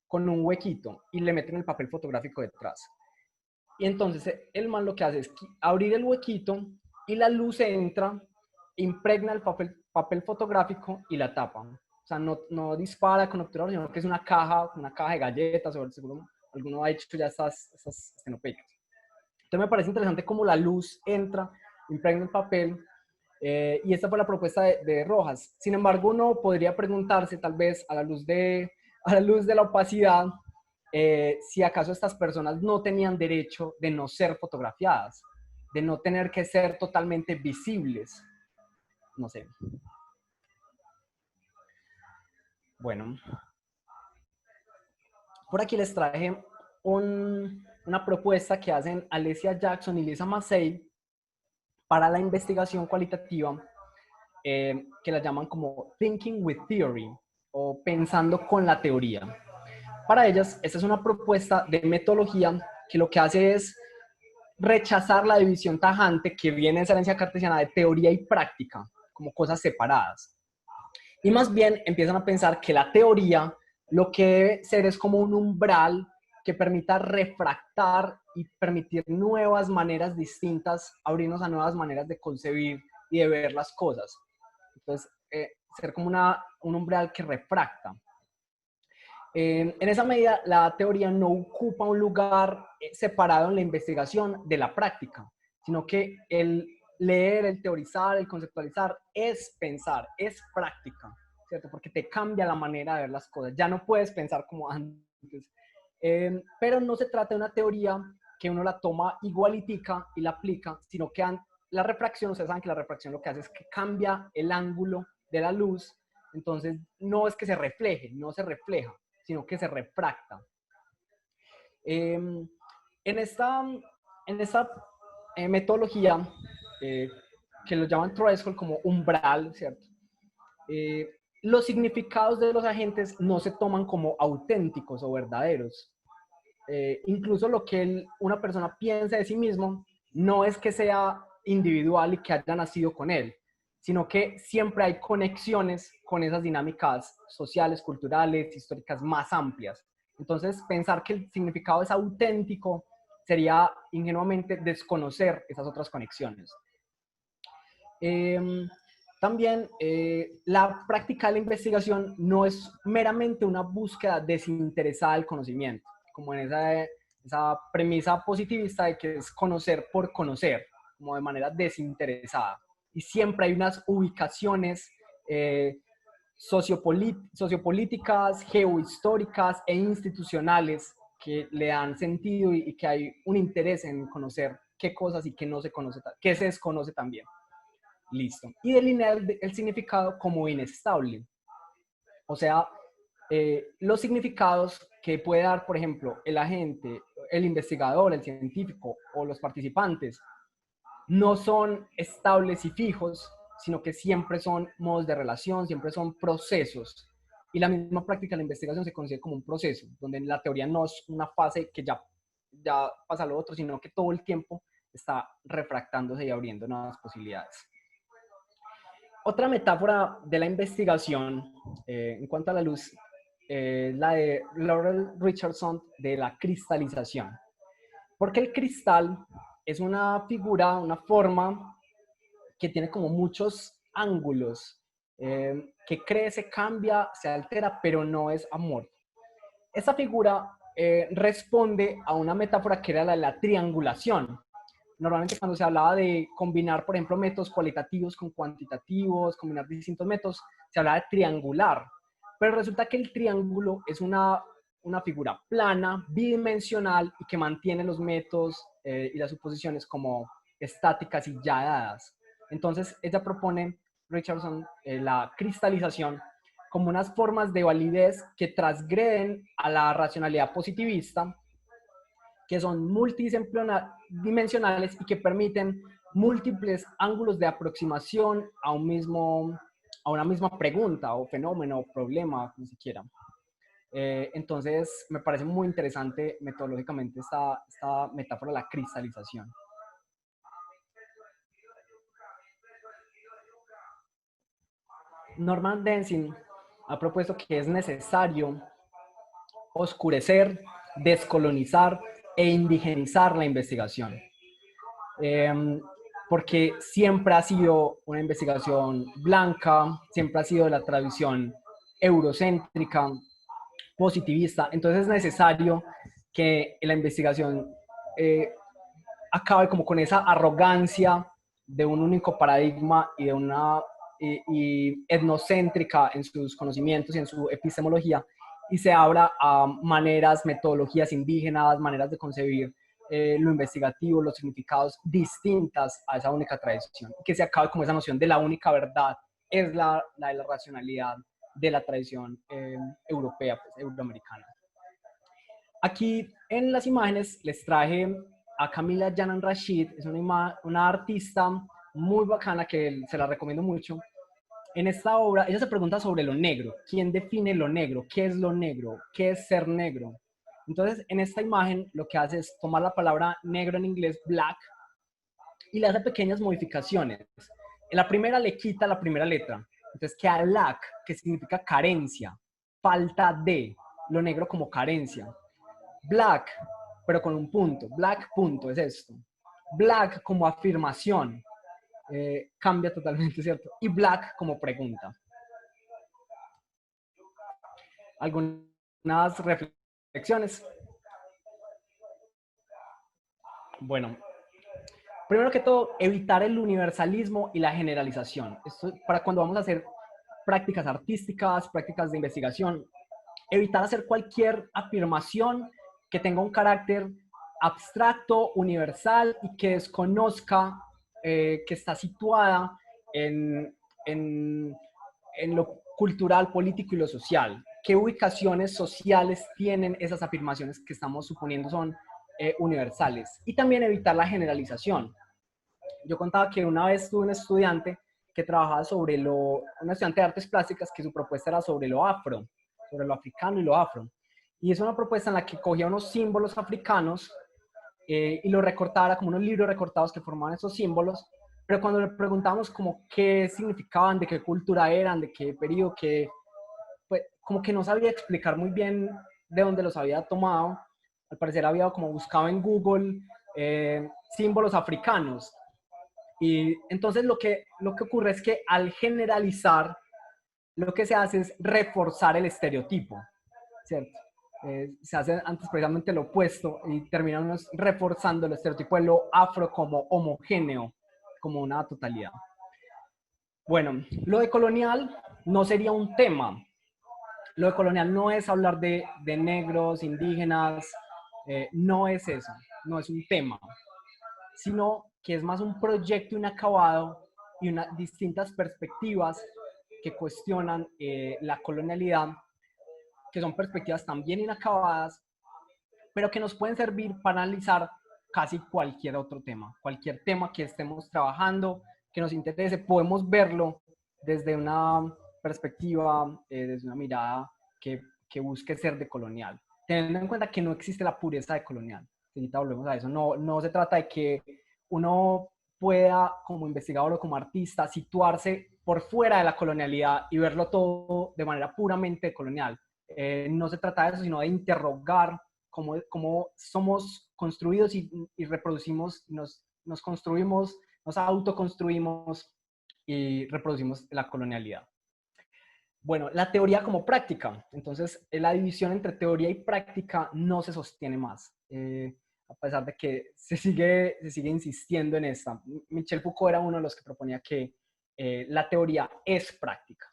con un huequito y le meten el papel fotográfico detrás. Y entonces el man lo que hace es abrir el huequito y la luz entra, impregna el papel fotográfico y la tapa. O sea, no dispara con obturador, sino que es una caja de galletas, o seguro alguno ha hecho ya estas estenopeikas. Entonces me parece interesante cómo la luz entra, impregna el papel, y esta fue la propuesta de Rojas. Sin embargo, uno podría preguntarse, tal vez a la luz de la opacidad, si acaso estas personas no tenían derecho de no ser fotografiadas, de no tener que ser totalmente visibles. No sé. Bueno, por aquí les traje una propuesta que hacen Alessia Jackson y Lisa Massey para la investigación cualitativa, que la llaman como Thinking with Theory, o pensando con la teoría. Para ellas, esta es una propuesta de metodología que lo que hace es rechazar la división tajante que viene de esa herencia cartesiana de teoría y práctica, como cosas separadas. Y más bien empiezan a pensar que la teoría lo que debe ser es como un umbral que permita refractar y permitir nuevas maneras distintas, abrirnos a nuevas maneras de concebir y de ver las cosas. Entonces, ser como un umbral que refracta. En esa medida, la teoría no ocupa un lugar separado en la investigación de la práctica, sino que el leer, el teorizar, el conceptualizar es pensar, es práctica, ¿cierto? Porque te cambia la manera de ver las cosas. Ya no puedes pensar como antes. Pero no se trata de una teoría que uno la toma igualitica y la aplica, sino que la refracción, ustedes saben que la refracción lo que hace es que cambia el ángulo de la luz, entonces no es que se refleje, no se refleja, sino que se refracta. En esta metodología, que lo llaman threshold como umbral, ¿cierto? Los significados de los agentes no se toman como auténticos o verdaderos. Incluso lo que una persona piensa de sí mismo no es que sea individual y que haya nacido con él, sino que siempre hay conexiones con esas dinámicas sociales, culturales, históricas más amplias. Entonces, pensar que el significado es auténtico sería ingenuamente desconocer esas otras conexiones. También la práctica de la investigación no es meramente una búsqueda desinteresada del conocimiento, como en esa premisa positivista de que es conocer por conocer, como de manera desinteresada. Y siempre hay unas ubicaciones sociopolíticas, geohistóricas e institucionales que le dan sentido y que hay un interés en conocer qué cosas y qué no se conoce, qué se desconoce también. Listo. Y delinear el significado como inestable. O sea, los significados que puede dar, por ejemplo, el agente, el investigador, el científico o los participantes, no son estables y fijos, sino que siempre son modos de relación, siempre son procesos. Y la misma práctica de la investigación se considera como un proceso, donde la teoría no es una fase que ya pasa lo otro, sino que todo el tiempo está refractándose y abriendo nuevas posibilidades. Otra metáfora de la investigación, en cuanto a la luz, la de Laurel Richardson, de la cristalización. Porque el cristal es una figura, una forma que tiene como muchos ángulos, que crece, cambia, se altera, pero no es amor. Esta figura responde a una metáfora que era la de la triangulación. Normalmente cuando se hablaba de combinar, por ejemplo, métodos cualitativos con cuantitativos, combinar distintos métodos, se hablaba de triangular. Pero resulta que el triángulo es una figura plana, bidimensional y que mantiene los métodos y las suposiciones como estáticas y ya dadas. Entonces, ella propone, Richardson, la cristalización como unas formas de validez que transgreden a la racionalidad positivista, que son multidimensionales y que permiten múltiples ángulos de aproximación a una misma pregunta o fenómeno o problema, ni siquiera. Entonces, me parece muy interesante metodológicamente esta metáfora de la cristalización. Norman Denzin ha propuesto que es necesario oscurecer, descolonizar e indigenizar la investigación. Eh, Porque siempre ha sido una investigación blanca, siempre ha sido la tradición eurocéntrica, positivista. Entonces es necesario que la investigación eh, acabe como con esa arrogancia de un único paradigma y de una y etnocéntrica en sus conocimientos y en su epistemología, y se abra a maneras, metodologías indígenas, maneras de concebir lo investigativo, los significados distintas a esa única tradición, que se acabe como esa noción de la única verdad es la de la racionalidad de la tradición europea, pues, euroamericana. Aquí en las imágenes les traje a Camila Janan Rashid, es una artista muy bacana que se la recomiendo mucho. En esta obra, ella se pregunta sobre lo negro. ¿Quién define lo negro? ¿Qué es lo negro? ¿Qué es ser negro? Entonces, en esta imagen, lo que hace es tomar la palabra negro en inglés, black, y le hace pequeñas modificaciones. En la primera le quita la primera letra. Entonces queda lack, que significa carencia, falta de, lo negro como carencia. Black, pero con un punto. Black punto, es esto. Black como afirmación. Cambia totalmente, ¿cierto? Y black como pregunta. ¿Algunas reflexiones? Bueno, primero que todo, evitar el universalismo y la generalización. Esto para cuando vamos a hacer prácticas artísticas, prácticas de investigación, evitar hacer cualquier afirmación que tenga un carácter abstracto, universal y que desconozca, que está situada en, en, en lo cultural, político y lo social. ¿Qué ubicaciones sociales tienen esas afirmaciones que estamos suponiendo son universales? Y también evitar la generalización. Yo contaba que una vez tuve un estudiante que trabajaba sobre un estudiante de artes plásticas que su propuesta era sobre lo afro, sobre lo africano y lo afro. Y es una propuesta en la que cogía unos símbolos africanos y los recortaba como unos libros recortados que formaban esos símbolos, pero cuando le preguntábamos como qué significaban, de qué cultura eran, de qué periodo, pues como que no sabía explicar muy bien de dónde los había tomado. Al parecer había como buscado en Google símbolos africanos. Y entonces lo que ocurre es que al generalizar, lo que se hace es reforzar el estereotipo, ¿cierto? Se hace antes precisamente lo opuesto y terminamos reforzando el estereotipo de lo afro como homogéneo, como una totalidad. Bueno, lo de colonial no sería un tema. Lo de colonial no es hablar de negros, indígenas, no es eso, no es un tema, sino que es más un proyecto inacabado y distintas perspectivas que cuestionan la colonialidad, que son perspectivas también inacabadas, pero que nos pueden servir para analizar casi cualquier otro tema, cualquier tema que estemos trabajando, que nos interese, podemos verlo desde una perspectiva, desde una mirada que busque ser decolonial, teniendo en cuenta que no existe la pureza decolonial. Ahorita volvemos a eso. No se trata de que uno pueda, como investigador o como artista, situarse por fuera de la colonialidad y verlo todo de manera puramente colonial. No se trata de eso, sino de interrogar cómo somos construidos y reproducimos, nos construimos, nos autoconstruimos y reproducimos la colonialidad. Bueno, la teoría como práctica. Entonces, la división entre teoría y práctica no se sostiene más, a pesar de que se sigue insistiendo en esta. Michel Foucault era uno de los que proponía que la teoría es práctica.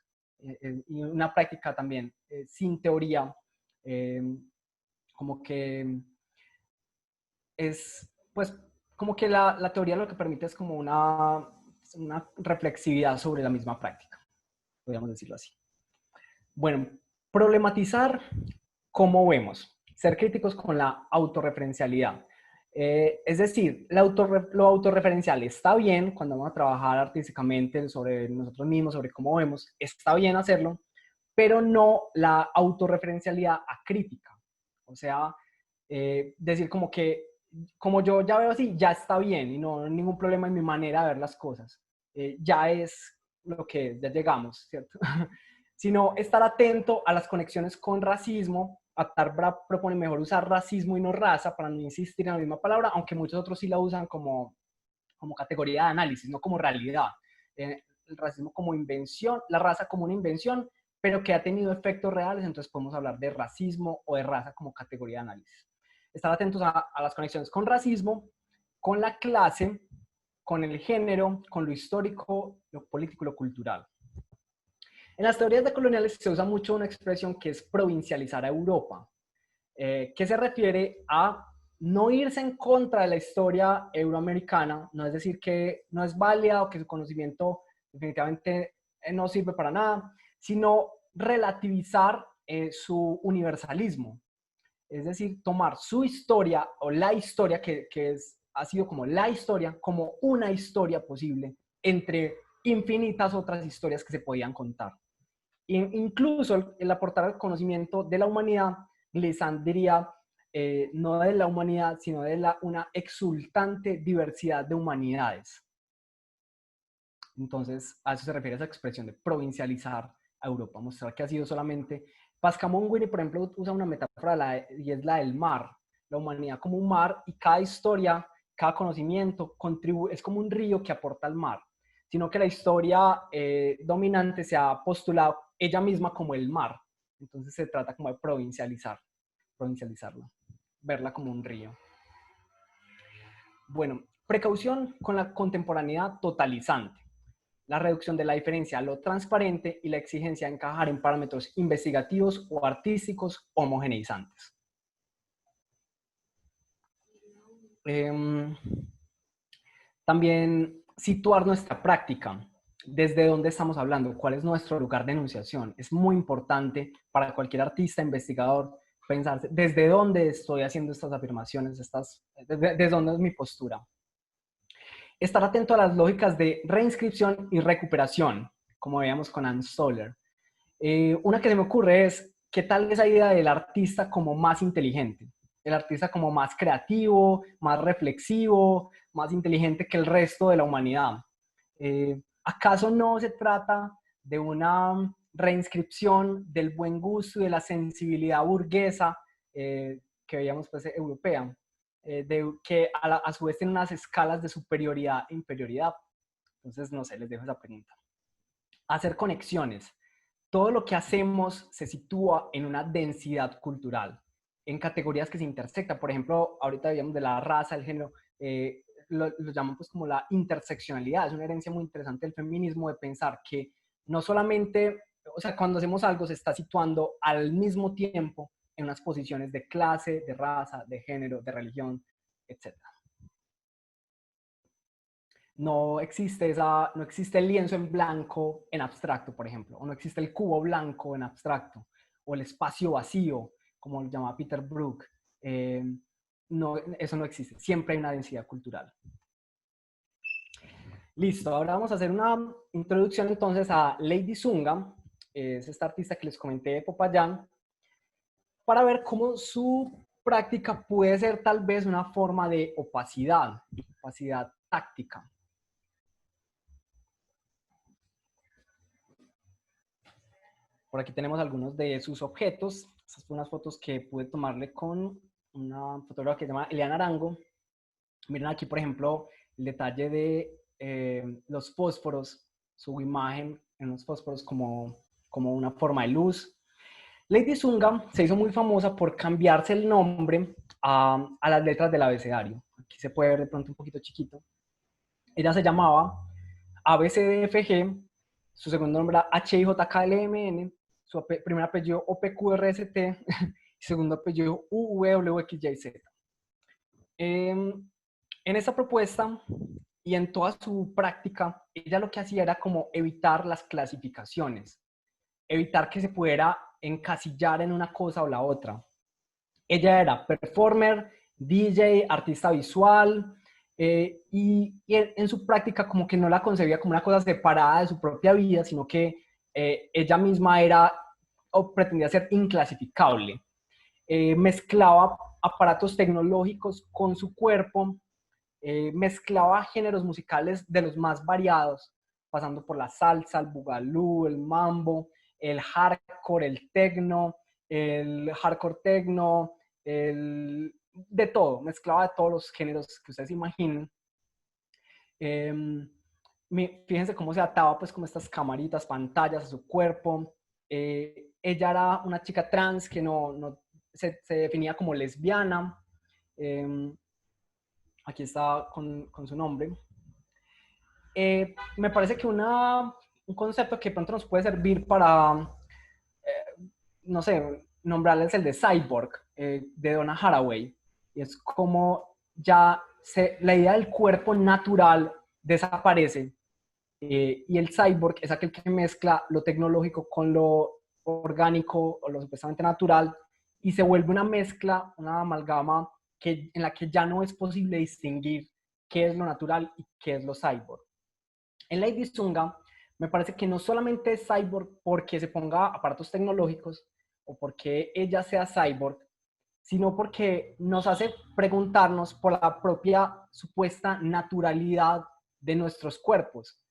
Y una práctica también sin teoría, como que es, pues, como que la teoría lo que permite es como una reflexividad sobre la misma práctica, podríamos decirlo así. Bueno, problematizar cómo vemos, ser críticos con la autorreferencialidad. Es decir, lo autorreferencial está bien cuando vamos a trabajar artísticamente sobre nosotros mismos, sobre cómo vemos, está bien hacerlo, pero no la autorreferencialidad acrítica. O sea, decir como que, como yo ya veo así, ya está bien y no hay ningún problema en mi manera de ver las cosas. Ya es lo que ya llegamos, ¿cierto? sino estar atento a las conexiones con racismo. Atarbra propone mejor usar racismo y no raza para no insistir en la misma palabra, aunque muchos otros sí la usan como categoría de análisis, no como realidad. El racismo como invención, la raza como una invención, pero que ha tenido efectos reales, entonces podemos hablar de racismo o de raza como categoría de análisis. Estar atentos a las conexiones con racismo, con la clase, con el género, con lo histórico, lo político y lo cultural. En las teorías decoloniales se usa mucho una expresión que es provincializar a Europa, que se refiere a no irse en contra de la historia euroamericana, no es decir que no es válida o que su conocimiento definitivamente no sirve para nada, sino relativizar su universalismo. Es decir, tomar su historia o la historia ha sido como la historia, como una historia posible entre infinitas otras historias que se podían contar. Incluso el aportar al conocimiento de la humanidad, Glissant diría, no de la humanidad, sino de una exultante diversidad de humanidades. Entonces, a eso se refiere esa expresión de provincializar a Europa, mostrar que ha sido solamente... Pascamón-Winnie, por ejemplo, usa una metáfora y es la del mar, la humanidad como un mar, y cada historia, cada conocimiento es como un río que aporta al mar, sino que la historia dominante se ha postulado ella misma como el mar. Entonces se trata como de provincializarla, verla como un río. Bueno, precaución con la contemporaneidad totalizante, la reducción de la diferencia a lo transparente y la exigencia de encajar en parámetros investigativos o artísticos homogeneizantes. También situar nuestra práctica, desde dónde estamos hablando, cuál es nuestro lugar de enunciación. Es muy importante para cualquier artista, investigador, pensar desde dónde estoy haciendo estas afirmaciones, desde dónde es mi postura. Estar atento a las lógicas de reinscripción y recuperación, como veíamos con Ann Stoller. Una que se me ocurre es, ¿qué tal esa idea del artista como más inteligente? El artista como más creativo, más reflexivo, más inteligente que el resto de la humanidad. ¿Acaso no se trata de una reinscripción del buen gusto y de la sensibilidad burguesa que veíamos pues europea? Que a su vez tiene unas escalas de superioridad e inferioridad. Entonces, no sé, les dejo esa pregunta. Hacer conexiones. Todo lo que hacemos se sitúa en una densidad cultural, en categorías que se intersectan. Por ejemplo, ahorita veíamos de la raza, el género, lo llaman pues como la interseccionalidad. Es una herencia muy interesante del feminismo de pensar que no solamente, o sea, cuando hacemos algo se está situando al mismo tiempo en unas posiciones de clase, de raza, de género, de religión, etc. No existe el lienzo en blanco en abstracto, por ejemplo, o no existe el cubo blanco en abstracto, o el espacio vacío, como lo llama Peter Brook. No, eso no existe. Siempre hay una densidad cultural. Listo, ahora vamos a hacer una introducción entonces a Lady Zunga, es esta artista que les comenté de Popayán, para ver cómo su práctica puede ser tal vez una forma de opacidad táctica. Por aquí tenemos algunos de sus objetos. Estas son unas fotos que pude tomarle con una fotógrafa que se llama Eliana Arango. Miren aquí, por ejemplo, el detalle de los fósforos, su imagen en los fósforos como una forma de luz. Lady Zunga se hizo muy famosa por cambiarse el nombre a las letras del abecedario. Aquí se puede ver de pronto un poquito chiquito. Ella se llamaba ABCDFG, su segundo nombre era HIJKLMN, su primer apellido OPQRST y segundo apellido UVWXYZ. En esta propuesta y en toda su práctica, ella lo que hacía era como evitar las clasificaciones, evitar que se pudiera encasillar en una cosa o la otra. Ella era performer, DJ, artista visual, y en su práctica como que no la concebía como una cosa separada de su propia vida, sino que ella misma era o pretendía ser inclasificable. Mezclaba aparatos tecnológicos con su cuerpo, mezclaba géneros musicales de los más variados, pasando por la salsa, el bugalú, el mambo, el hardcore, el hardcore techno, de todo, mezclaba de todos los géneros que ustedes imaginen. Fíjense cómo se ataba pues como estas camaritas, pantallas a su cuerpo. Ella era una chica trans que se definía como lesbiana. Aquí está con su nombre. Me parece que un concepto que de pronto nos puede servir para, no sé, nombrarles el de cyborg, de Donna Haraway. Y es como ya la idea del cuerpo natural desaparece, y el cyborg es aquel que mezcla lo tecnológico con lo orgánico o lo supuestamente natural, y se vuelve una mezcla, una amalgama en la que ya no es posible distinguir qué es lo natural y qué es lo cyborg. En Lady Zunga me parece que no solamente es cyborg porque se ponga aparatos tecnológicos o porque ella sea cyborg, sino porque nos hace preguntarnos por la propia supuesta naturalidad de nuestros cuerpos.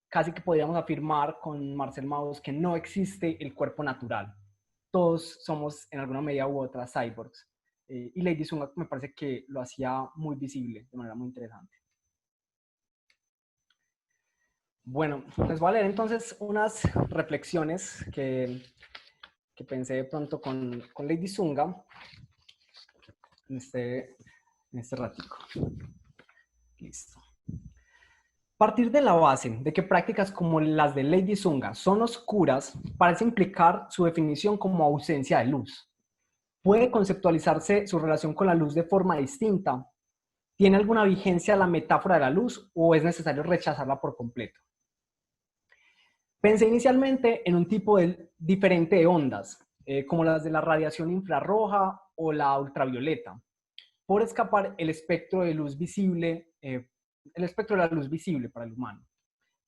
Casi que podríamos afirmar con Marcel Mauss que no existe el cuerpo natural. Todos somos en alguna medida u otra cyborgs. Y Lady Zunga me parece que lo hacía muy visible, de manera muy interesante. Bueno, les voy a leer entonces unas reflexiones que pensé de pronto con Lady Zunga en este ratico. Listo. Partir de la base de que prácticas como las de Lady Zunga son oscuras parece implicar su definición como ausencia de luz. ¿Puede conceptualizarse su relación con la luz de forma distinta? ¿Tiene alguna vigencia la metáfora de la luz o es necesario rechazarla por completo? Pensé inicialmente en un tipo diferente de ondas, como las de la radiación infrarroja o la ultravioleta, por escapar el espectro de luz visible, el espectro de la luz visible para el humano.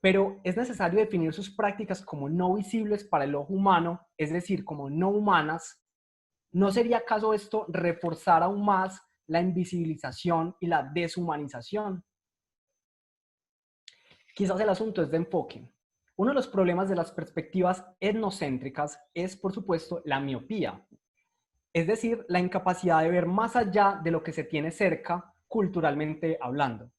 Pero es necesario definir sus prácticas como no visibles para el ojo humano, es decir, como no humanas. ¿No sería acaso esto reforzar aún más la invisibilización y la deshumanización? Quizás el asunto es de enfoque. Uno de los problemas de las perspectivas etnocéntricas es, por supuesto, la miopía, es decir, la incapacidad de ver más allá de lo que se tiene cerca, culturalmente hablando.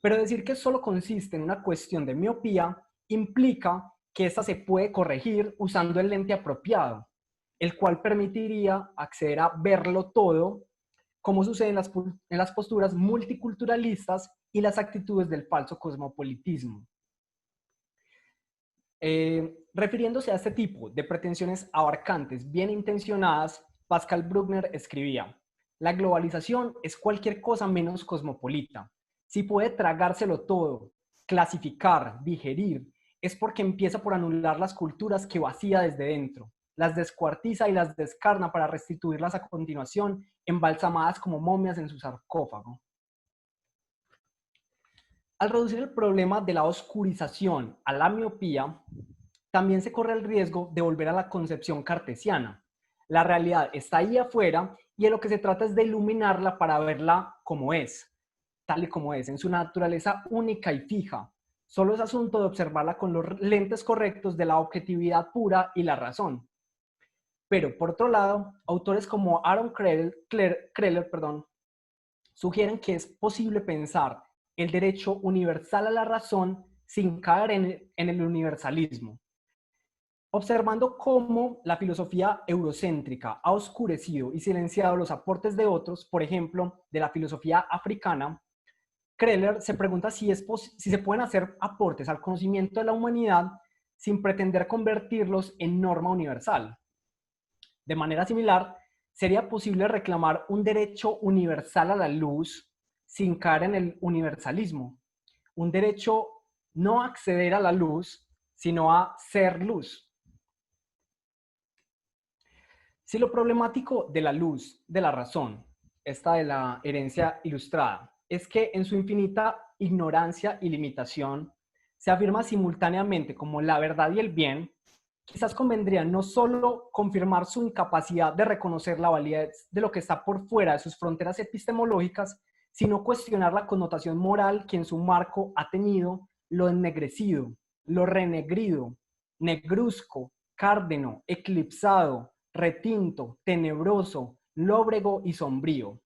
Pero decir que solo consiste en una cuestión de miopía implica que esta se puede corregir usando el lente apropiado, el cual permitiría acceder a verlo todo, como sucede en las posturas multiculturalistas y las actitudes del falso cosmopolitismo. Refiriéndose a este tipo de pretensiones abarcantes bien intencionadas, Pascal Bruckner escribía: la globalización es cualquier cosa menos cosmopolita. Si puede tragárselo todo, clasificar, digerir, es porque empieza por anular las culturas que vacía desde dentro, las descuartiza y las descarna para restituirlas a continuación embalsamadas como momias en su sarcófago. Al reducir el problema de la oscurización a la miopía, también se corre el riesgo de volver a la concepción cartesiana. La realidad está ahí afuera y de lo que se trata es de iluminarla para verla como es, tal y como es, en su naturaleza única y fija. Solo es asunto de observarla con los lentes correctos de la objetividad pura y la razón. Pero, por otro lado, autores como Aaron Kreller, sugieren que es posible pensar el derecho universal a la razón sin caer en el universalismo. Observando cómo la filosofía eurocéntrica ha oscurecido y silenciado los aportes de otros, por ejemplo, de la filosofía africana, Kreller se pregunta si se pueden hacer aportes al conocimiento de la humanidad sin pretender convertirlos en norma universal. De manera similar, sería posible reclamar un derecho universal a la luz sin caer en el universalismo. Un derecho no a acceder a la luz, sino a ser luz. Si lo problemático de la luz, de la razón, esta de la herencia ilustrada, es que en su infinita ignorancia y limitación se afirma simultáneamente como la verdad y el bien, quizás convendría no solo confirmar su incapacidad de reconocer la validez de lo que está por fuera de sus fronteras epistemológicas, sino cuestionar la connotación moral que en su marco ha tenido lo ennegrecido, lo renegrido, negruzco, cárdeno, eclipsado, retinto, tenebroso, lóbrego y sombrío.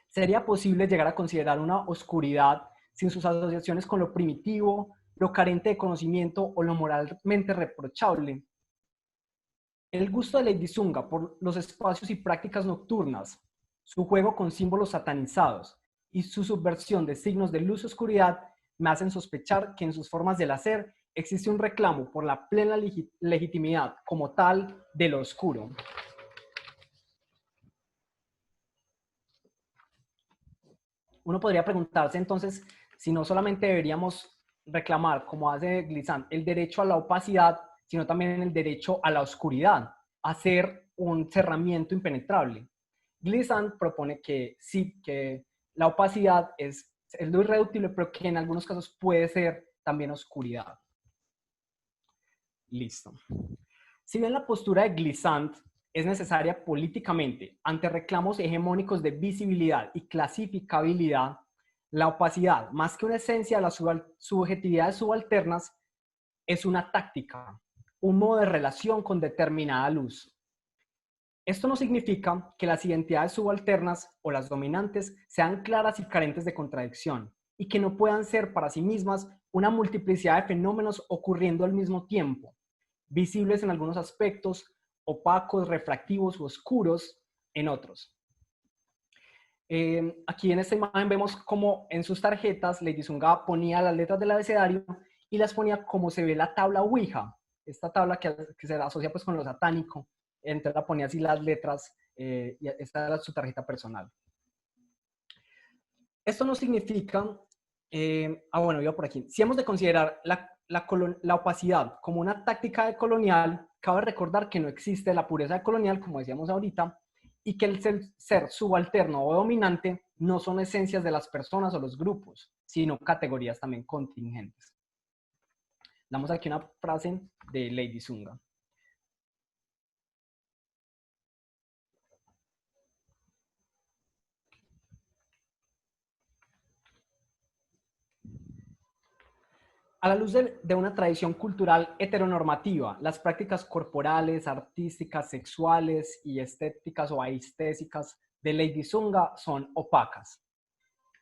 ¿Sería posible llegar a considerar una oscuridad sin sus asociaciones con lo primitivo, lo carente de conocimiento o lo moralmente reprochable? El gusto de Lady Zunga por los espacios y prácticas nocturnas, su juego con símbolos satanizados y su subversión de signos de luz y oscuridad me hacen sospechar que en sus formas del hacer existe un reclamo por la plena legitimidad como tal de lo oscuro. Uno podría preguntarse entonces si no solamente deberíamos reclamar, como hace Glissant, el derecho a la opacidad, sino también el derecho a la oscuridad, a ser un cerramiento impenetrable. Glissant propone que sí, que la opacidad es lo irreductible, pero que en algunos casos puede ser también oscuridad. Listo. Si bien la postura de Glissant es necesaria políticamente ante reclamos hegemónicos de visibilidad y clasificabilidad, la opacidad, más que una esencia de las subjetividades subalternas, es una táctica, un modo de relación con determinada luz. Esto no significa que las identidades subalternas o las dominantes sean claras y carentes de contradicción, y que no puedan ser para sí mismas una multiplicidad de fenómenos ocurriendo al mismo tiempo, visibles en algunos aspectos, opacos, refractivos u oscuros en otros. Aquí en esta imagen vemos cómo en sus tarjetas Lady Zunga ponía las letras del abecedario y las ponía como se ve la tabla Ouija, esta tabla que se asocia pues con lo satánico. Entonces la ponía así las letras y esta era su tarjeta personal. Esto no significa, bueno, yo por aquí, si hemos de considerar la opacidad como una táctica de colonial, cabe recordar que no existe la pureza de colonial, como decíamos ahorita, y que el ser subalterno o dominante no son esencias de las personas o los grupos, sino categorías también contingentes. Damos aquí una frase de Lady Zunga. A la luz de una tradición cultural heteronormativa, las prácticas corporales, artísticas, sexuales y estéticas o aestésicas de Lady Zunga son opacas.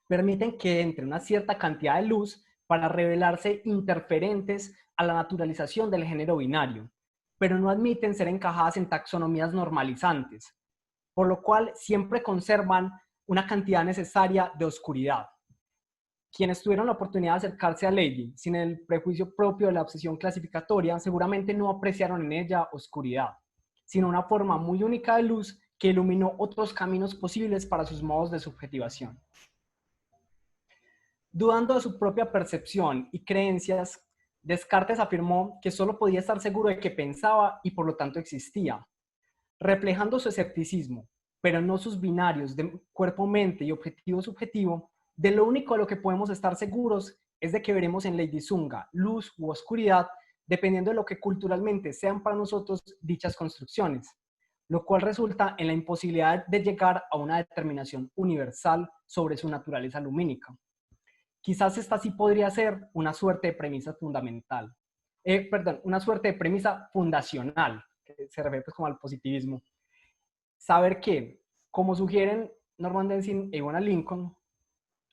Permiten que entre una cierta cantidad de luz para revelarse interferentes a la naturalización del género binario, pero no admiten ser encajadas en taxonomías normalizantes, por lo cual siempre conservan una cantidad necesaria de oscuridad. Quienes tuvieron la oportunidad de acercarse a Lady sin el prejuicio propio de la obsesión clasificatoria seguramente no apreciaron en ella oscuridad, sino una forma muy única de luz que iluminó otros caminos posibles para sus modos de subjetivación. Dudando de su propia percepción y creencias, Descartes afirmó que solo podía estar seguro de que pensaba y por lo tanto existía, reflejando su escepticismo, pero no sus binarios de cuerpo-mente y objetivo-subjetivo. De lo único a lo que podemos estar seguros es de que veremos en Lady Zunga luz u oscuridad dependiendo de lo que culturalmente sean para nosotros dichas construcciones, lo cual resulta en la imposibilidad de llegar a una determinación universal sobre su naturaleza lumínica. Quizás esta sí podría ser una suerte de premisa fundamental, una suerte de premisa fundacional, que se refiere pues como al positivismo. Saber que, como sugieren Norman Denzin e Ivona Lincoln,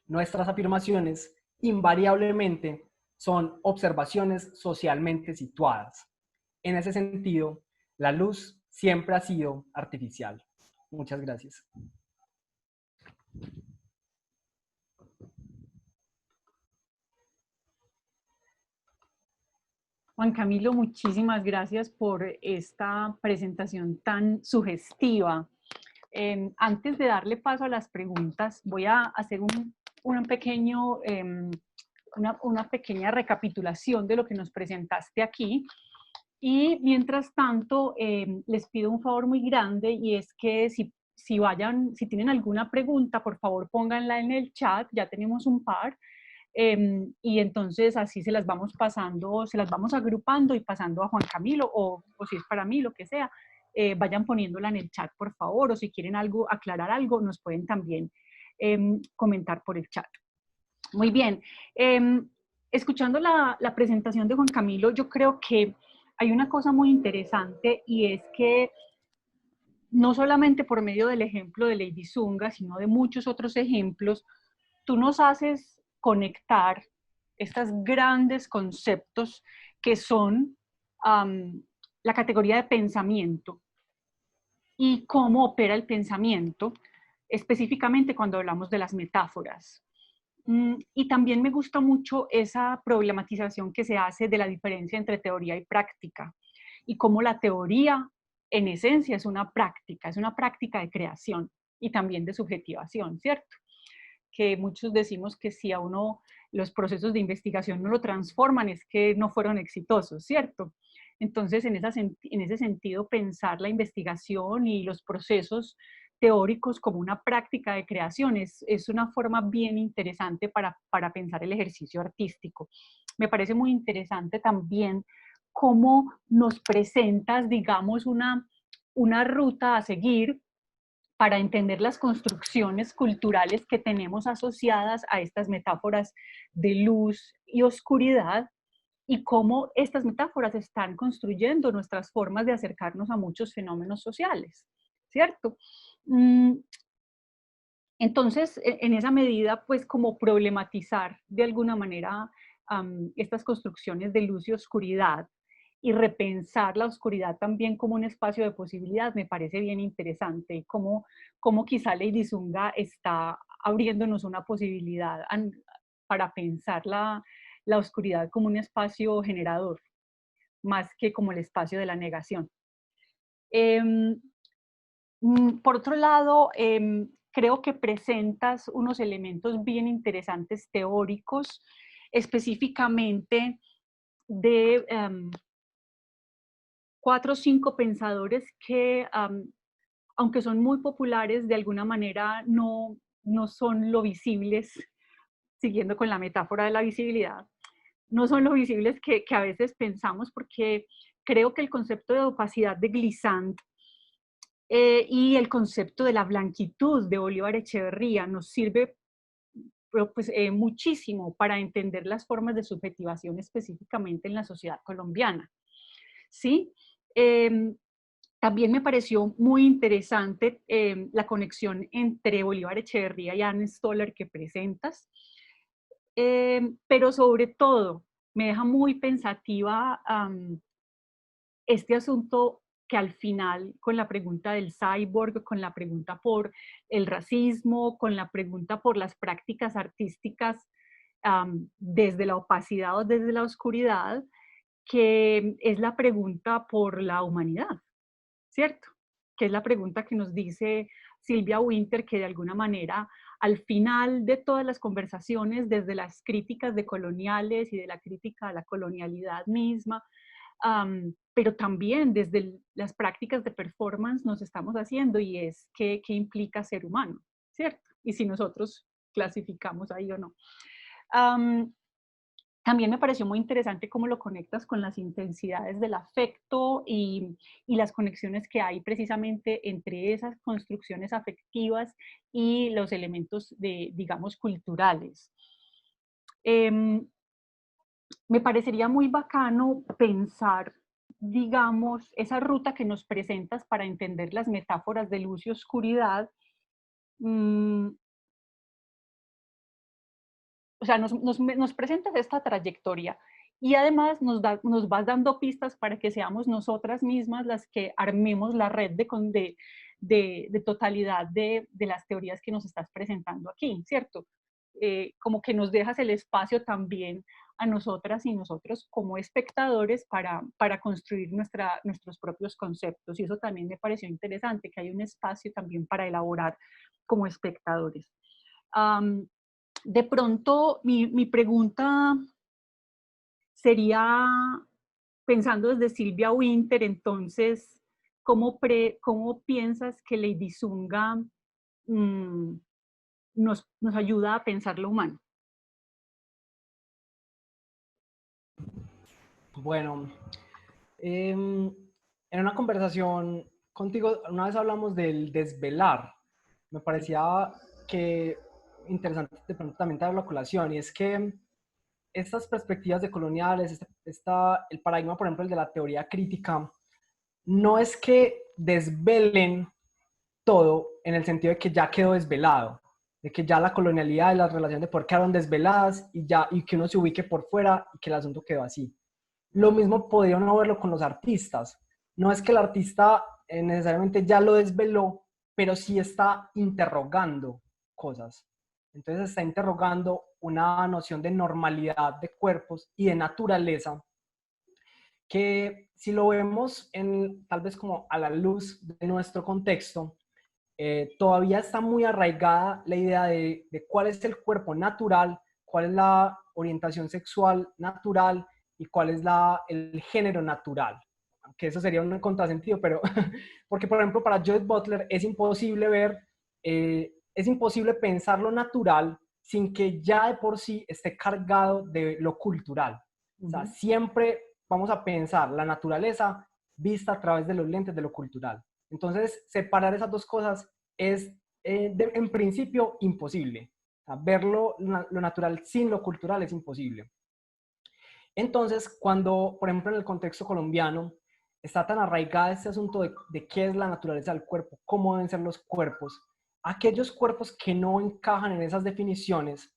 nuestras afirmaciones invariablemente son observaciones socialmente situadas. En ese sentido, la luz siempre ha sido artificial. Muchas gracias. Juan Camilo, muchísimas gracias por esta presentación tan sugestiva. Antes de darle paso a las preguntas, voy a hacer una pequeña recapitulación de lo que nos presentaste aquí. Y mientras tanto, les pido un favor muy grande y es que si tienen alguna pregunta, por favor pónganla en el chat, ya tenemos un par. Y entonces así se las vamos pasando, se las vamos agrupando y pasando a Juan Camilo o si es para mí, lo que sea, vayan poniéndola en el chat, por favor, o si quieren aclarar algo, nos pueden también comentar por el chat. Muy bien. escuchando la presentación de Juan Camilo, yo creo que hay una cosa muy interesante y es que no solamente por medio del ejemplo de Lady Zunga, sino de muchos otros ejemplos, tú nos haces conectar estos grandes conceptos que son la categoría de pensamiento y cómo opera el pensamiento, específicamente cuando hablamos de las metáforas. Y también me gusta mucho esa problematización que se hace de la diferencia entre teoría y práctica y cómo la teoría en esencia es una práctica de creación y también de subjetivación, ¿cierto? Que muchos decimos que si a uno los procesos de investigación no lo transforman es que no fueron exitosos, ¿cierto? Entonces, en ese sentido, pensar la investigación y los procesos teóricos como una práctica de creación es una forma bien interesante para pensar el ejercicio artístico. Me parece muy interesante también cómo nos presentas, digamos, una ruta a seguir para entender las construcciones culturales que tenemos asociadas a estas metáforas de luz y oscuridad y cómo estas metáforas están construyendo nuestras formas de acercarnos a muchos fenómenos sociales, ¿cierto? Entonces, en esa medida, pues como problematizar de alguna manera estas construcciones de luz y oscuridad y repensar la oscuridad también como un espacio de posibilidad me parece bien interesante y cómo quizá Lady Zunga está abriéndonos una posibilidad para pensar la oscuridad como un espacio generador, más que como el espacio de la negación. Por otro lado, creo que presentas unos elementos bien interesantes teóricos, específicamente de 4 o 5 pensadores que, aunque son muy populares, de alguna manera no son lo visibles, siguiendo con la metáfora de la visibilidad, no son lo visibles que a veces pensamos, porque creo que el concepto de opacidad de Glissant y el concepto de la blanquitud de Bolívar Echeverría nos sirve pues, muchísimo para entender las formas de subjetivación específicamente en la sociedad colombiana. ¿Sí? También me pareció muy interesante la conexión entre Bolívar Echeverría y Anne Stoller que presentas, pero sobre todo me deja muy pensativa este asunto que al final, con la pregunta del cyborg, con la pregunta por el racismo, con la pregunta por las prácticas artísticas desde la opacidad o desde la oscuridad, que es la pregunta por la humanidad, ¿cierto? Que es la pregunta que nos dice Silvia Winter, que de alguna manera al final de todas las conversaciones, desde las críticas de coloniales y de la crítica a la colonialidad misma, pero también desde las prácticas de performance nos estamos haciendo y es qué implica ser humano, ¿cierto? Y si nosotros clasificamos ahí o no. También me pareció muy interesante cómo lo conectas con las intensidades del afecto y las conexiones que hay precisamente entre esas construcciones afectivas y los elementos de, digamos, culturales. Me parecería muy bacano pensar, digamos, esa ruta que nos presentas para entender las metáforas de luz y oscuridad. mm, o sea, nos presentas esta trayectoria y además nos vas dando pistas para que seamos nosotras mismas las que armemos la red de totalidad de las teorías que nos estás presentando aquí, ¿cierto? Como que nos dejas el espacio también a nosotras y nosotros como espectadores para construir nuestros propios conceptos. Y eso también me pareció interesante, que hay un espacio también para elaborar como espectadores. De pronto, mi pregunta sería, pensando desde Silvia Winter, entonces, ¿cómo piensas que Lady Zunga nos ayuda a pensar lo humano? Bueno, en una conversación contigo, una vez hablamos del desvelar. Me parecía que interesante de pronto también traer la colación, y es que estas perspectivas decoloniales, el paradigma, por ejemplo, el de la teoría crítica, no es que desvelen todo en el sentido de que ya quedó desvelado, de que ya la colonialidad y las relaciones de poder quedaron desveladas y que uno se ubique por fuera y que el asunto quedó así. Lo mismo podría uno verlo con los artistas. No es que el artista necesariamente ya lo desveló, pero sí está interrogando cosas. Entonces está interrogando una noción de normalidad de cuerpos y de naturaleza que si lo vemos tal vez como a la luz de nuestro contexto, todavía está muy arraigada la idea de cuál es el cuerpo natural, cuál es la orientación sexual natural y cuál es el género natural. Aunque eso sería un contrasentido, pero porque por ejemplo para Judith Butler es imposible es imposible pensar lo natural sin que ya de por sí esté cargado de lo cultural. O sea, siempre vamos a pensar la naturaleza vista a través de los lentes de lo cultural. Entonces, separar esas dos cosas es, en principio, imposible. O sea, verlo lo natural sin lo cultural es imposible. Entonces, cuando, por ejemplo, en el contexto colombiano, está tan arraigada este asunto de qué es la naturaleza del cuerpo, cómo deben ser los cuerpos, aquellos cuerpos que no encajan en esas definiciones,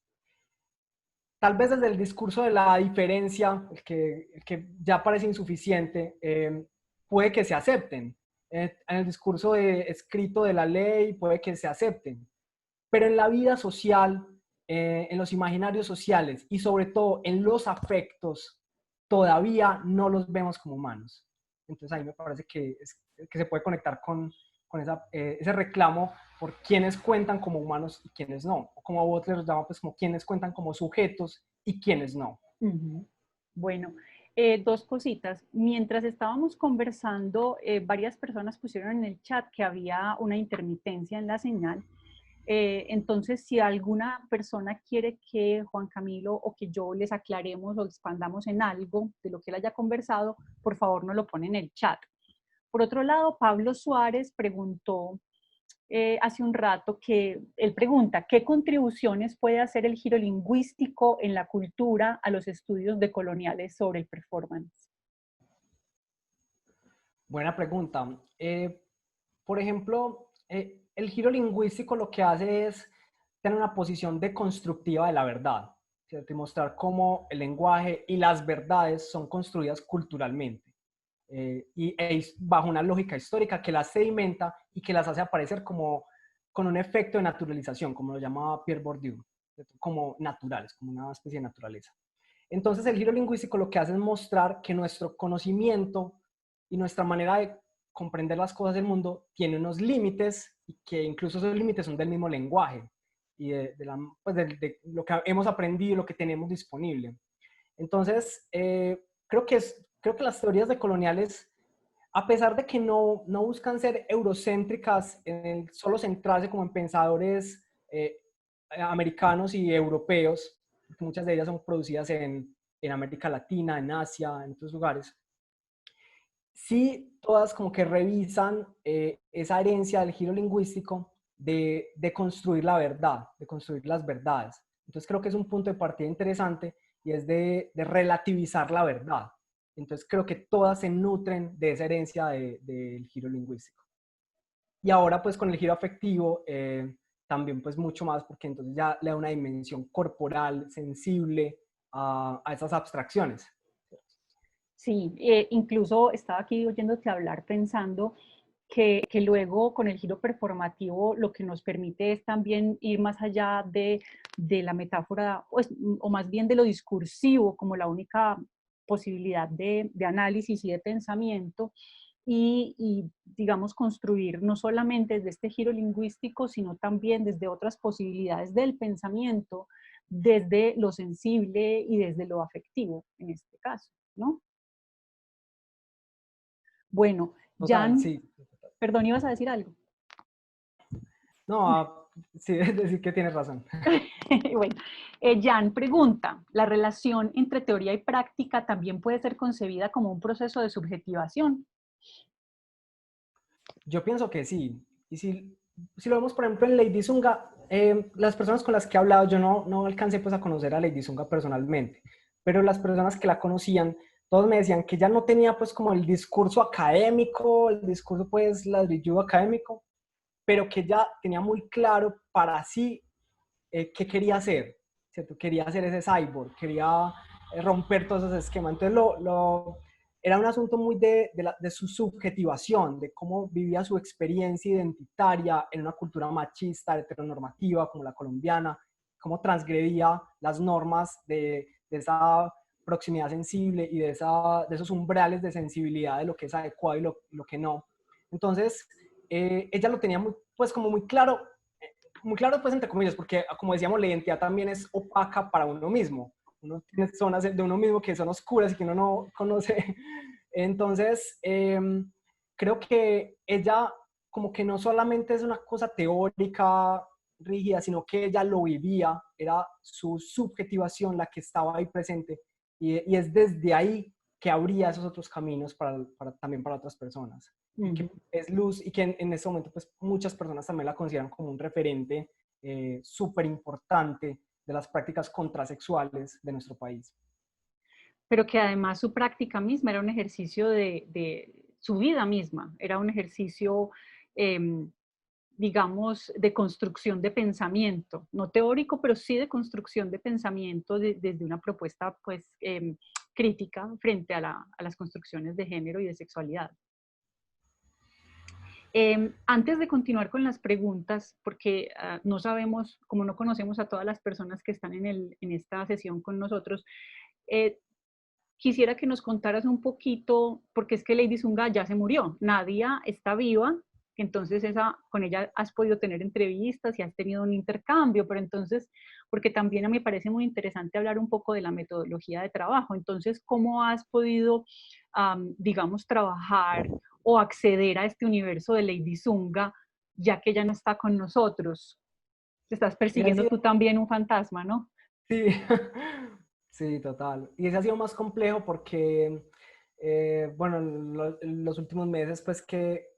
tal vez desde el discurso de la diferencia, el que ya parece insuficiente, puede que se acepten. En el discurso escrito de la ley puede que se acepten. Pero en la vida social, en los imaginarios sociales y sobre todo en los afectos, todavía no los vemos como humanos. Entonces ahí me parece que se puede conectar con ese reclamo por quienes cuentan como humanos y quienes no. O como Butler los llama, pues como quienes cuentan como sujetos y quienes no. Bueno, dos cositas. Mientras estábamos conversando, varias personas pusieron en el chat que había una intermitencia en la señal. Entonces, si alguna persona quiere que Juan Camilo o que yo les aclaremos o expandamos en algo de lo que él haya conversado, por favor nos lo pone en el chat. Por otro lado, Pablo Suárez preguntó hace un rato que él pregunta, ¿qué contribuciones puede hacer el giro lingüístico en la cultura a los estudios decoloniales sobre el performance? Buena pregunta. Por ejemplo, el giro lingüístico lo que hace es tener una posición deconstructiva de la verdad, ¿cierto? Y mostrar cómo el lenguaje y las verdades son construidas culturalmente bajo una lógica histórica que las sedimenta y que las hace aparecer como con un efecto de naturalización, como lo llamaba Pierre Bourdieu, ¿cierto? Como naturales, como una especie de naturaleza. Entonces el giro lingüístico lo que hace es mostrar que nuestro conocimiento y nuestra manera de comprender las cosas del mundo tiene unos límites y que incluso esos límites son del mismo lenguaje y pues de lo que hemos aprendido y lo que tenemos disponible. Entonces, creo que las teorías decoloniales, a pesar de que no buscan ser eurocéntricas, solo centrarse como en pensadores americanos y europeos, porque muchas de ellas son producidas en América Latina, en Asia, en otros lugares, sí todas como que revisan esa herencia del giro lingüístico de construir la verdad, de construir las verdades. Entonces creo que es un punto de partida interesante y es de relativizar la verdad. Entonces creo que todas se nutren de esa herencia del giro lingüístico. Y ahora pues con el giro afectivo también pues mucho más porque entonces ya le da una dimensión corporal, sensible a esas abstracciones. Sí, incluso estaba aquí oyéndote hablar pensando que luego con el giro performativo lo que nos permite es también ir más allá de la metáfora, pues, o más bien de lo discursivo como la única posibilidad de análisis y de pensamiento, y, digamos, construir no solamente desde este giro lingüístico, sino también desde otras posibilidades del pensamiento, desde lo sensible y desde lo afectivo, en este caso, ¿no? Bueno, Total, Jan, sí. perdón, ibas a decir algo. No, sí, es decir que tienes razón. Bueno, Jan pregunta, ¿la relación entre teoría y práctica también puede ser concebida como un proceso de subjetivación? Yo pienso que sí. Y si lo vemos, por ejemplo, en Lady Zunga, las personas con las que he hablado, yo no alcancé pues a conocer a Lady Zunga personalmente, pero las personas que la conocían, todos me decían que ella no tenía pues como el discurso académico, el discurso pues ladrilludo académico, pero que ella tenía muy claro para sí qué quería hacer, ¿cierto? Quería hacer ese cyborg, quería romper todos esos esquemas. Entonces era un asunto muy de su subjetivación, de cómo vivía su experiencia identitaria en una cultura machista, heteronormativa como la colombiana, cómo transgredía las normas de esa proximidad sensible y de esos umbrales de sensibilidad de lo que es adecuado y lo que no. Entonces, ella lo tenía pues como muy claro pues entre comillas, porque como decíamos, la identidad también es opaca para uno mismo. Uno tiene zonas de uno mismo que son oscuras y que uno no conoce. Entonces, creo que ella como que no solamente es una cosa teórica, rígida, sino que ella lo vivía, era su subjetivación la que estaba ahí presente y es desde ahí que abría esos otros caminos también para otras personas. Y que es luz y que en ese momento pues muchas personas también la consideran como un referente súper importante de las prácticas contrasexuales de nuestro país. Pero que además su práctica misma era un ejercicio de su vida misma, era un ejercicio, digamos, de construcción de pensamiento, no teórico, pero sí de construcción de pensamiento desde una propuesta pues crítica frente a las construcciones de género y de sexualidad. Antes de continuar con las preguntas, porque no sabemos, como no conocemos a todas las personas que están en esta sesión con nosotros, quisiera que nos contaras un poquito, porque es que Lady Zunga ya se murió, Nadia está viva, entonces con ella has podido tener entrevistas y has tenido un intercambio, pero entonces, porque también a mí me parece muy interesante hablar un poco de la metodología de trabajo, entonces, ¿cómo has podido, digamos, trabajar o acceder a este universo de Lady Zunga, ya que ella no está con nosotros? Te estás Ese ha persiguiendo sido, tú también un fantasma, ¿no? sí, sí, total. Y ese ha sido más complejo porque, bueno, los últimos meses pues que